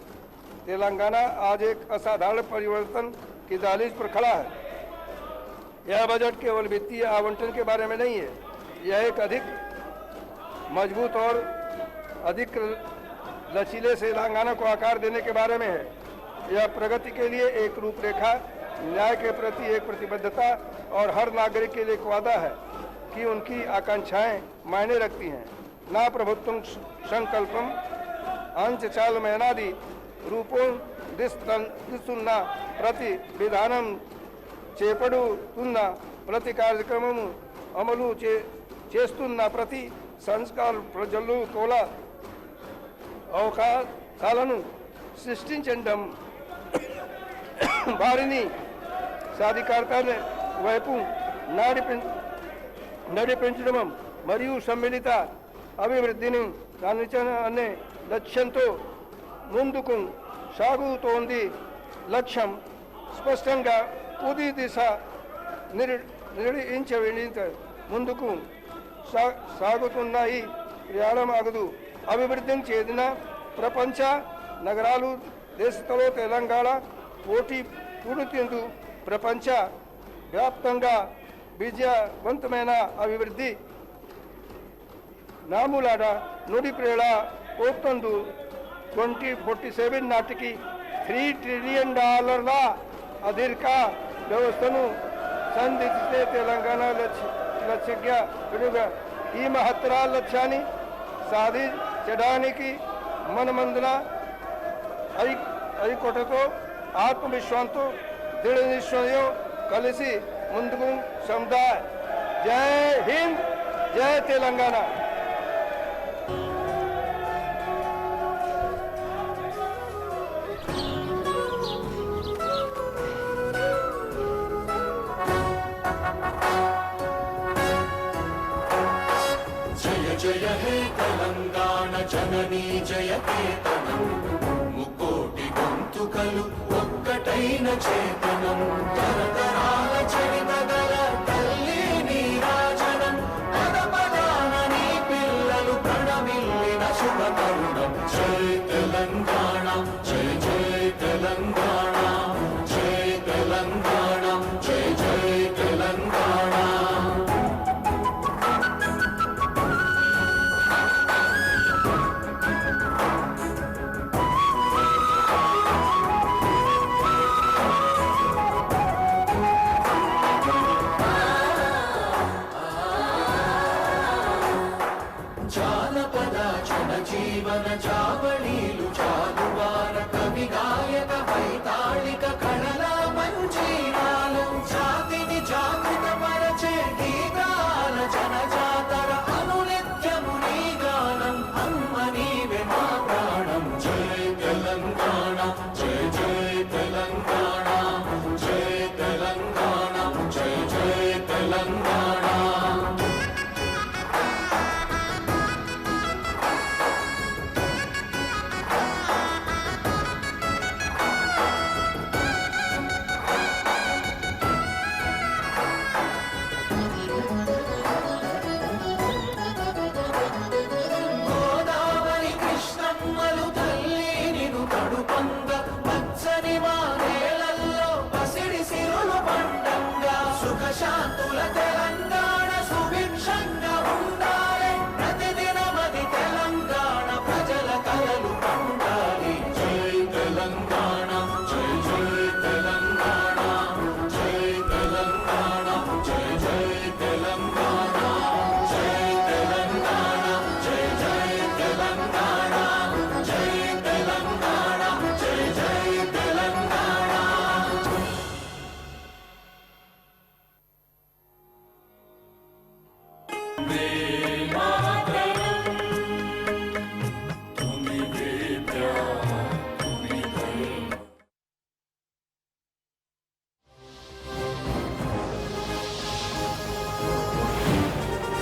तेलंगाना आज एक असाधारण परिवर्तन की दहलीज पर खड़ा है। यह बजट केवल वित्तीय आवंटन के बारे में नहीं है, यह एक अधिक मजबूत और अधिक लचीले तेलंगाना को आकार देने के बारे में है। यह प्रगति के लिए एक रूपरेखा, न्याय के प्रति एक प्रतिबद्धता और हर नागरिक के लिए एक वादा है कि उनकी आकांक्षाएं मायने रखती हैं। ना प्रभुत्वं संकल्पम अंच चाल मैनादि रूपों दिस्तुन्ना प्रति विधानम चेपड़ू तुन्ना प्रति कार्यक्रमम अमलू चेस्तुन्ना प्रति संस्कार प्रजल्लू कोला अवकाशाలను సృష్టించడం వారిని సాధికారత వైపు నడిపించడం మరియు సమ్మిళిత అభివృద్ధిని సాధించడం అనే లక్ష్యంతో ముందుకు సాగుతోంది. లక్ష్యం స్పష్టంగా ఉది దిశ నిర్ణయించబడింది. ముందుకు సాగుతున్న ఈ ప్రయాణం ఆగదు. అభివృద్ధి చెందిన ప్రపంచ నగరాలు దేశంలో తెలంగాణ పోటీ పూర్తిందు ప్రపంచ వ్యాప్తంగా విజయవంతమైన అభివృద్ధి నాములాడ నుడి ప్రేళ పోతందు 2047 నాటికి $3 ట్రిలియన్ ఆర్థిక వ్యవస్థను సంధిస్తే తెలంగాణ లక్ష్యంగా ఈ మహత్తర లక్ష్యాన్ని సాధించడానికి మనమందరం ఐక్యతతో ఆత్మవిశ్వాసంతో దృఢ నిశ్చయం కలిసి ముందుకు సాగుదాం. జై హింద్, జై తెలంగాణ. తెలంగాణ జననీ జయకేతనం ముకోటి గొంతుకలు ఒక్కటైన చేతనం తరతరాల చరితగల తల్లి నీరాజనం పద పదాన నీ పిల్లలు ప్రణమిల్లిన శుభ తరుణం జై తెలంగాణ జై జై తెలంగాణ జై తెలంగాణ జై జై తెలంగాణ. జానపద జనజీవన జావళీలు జాలువార కవి గాయక వైతాళిక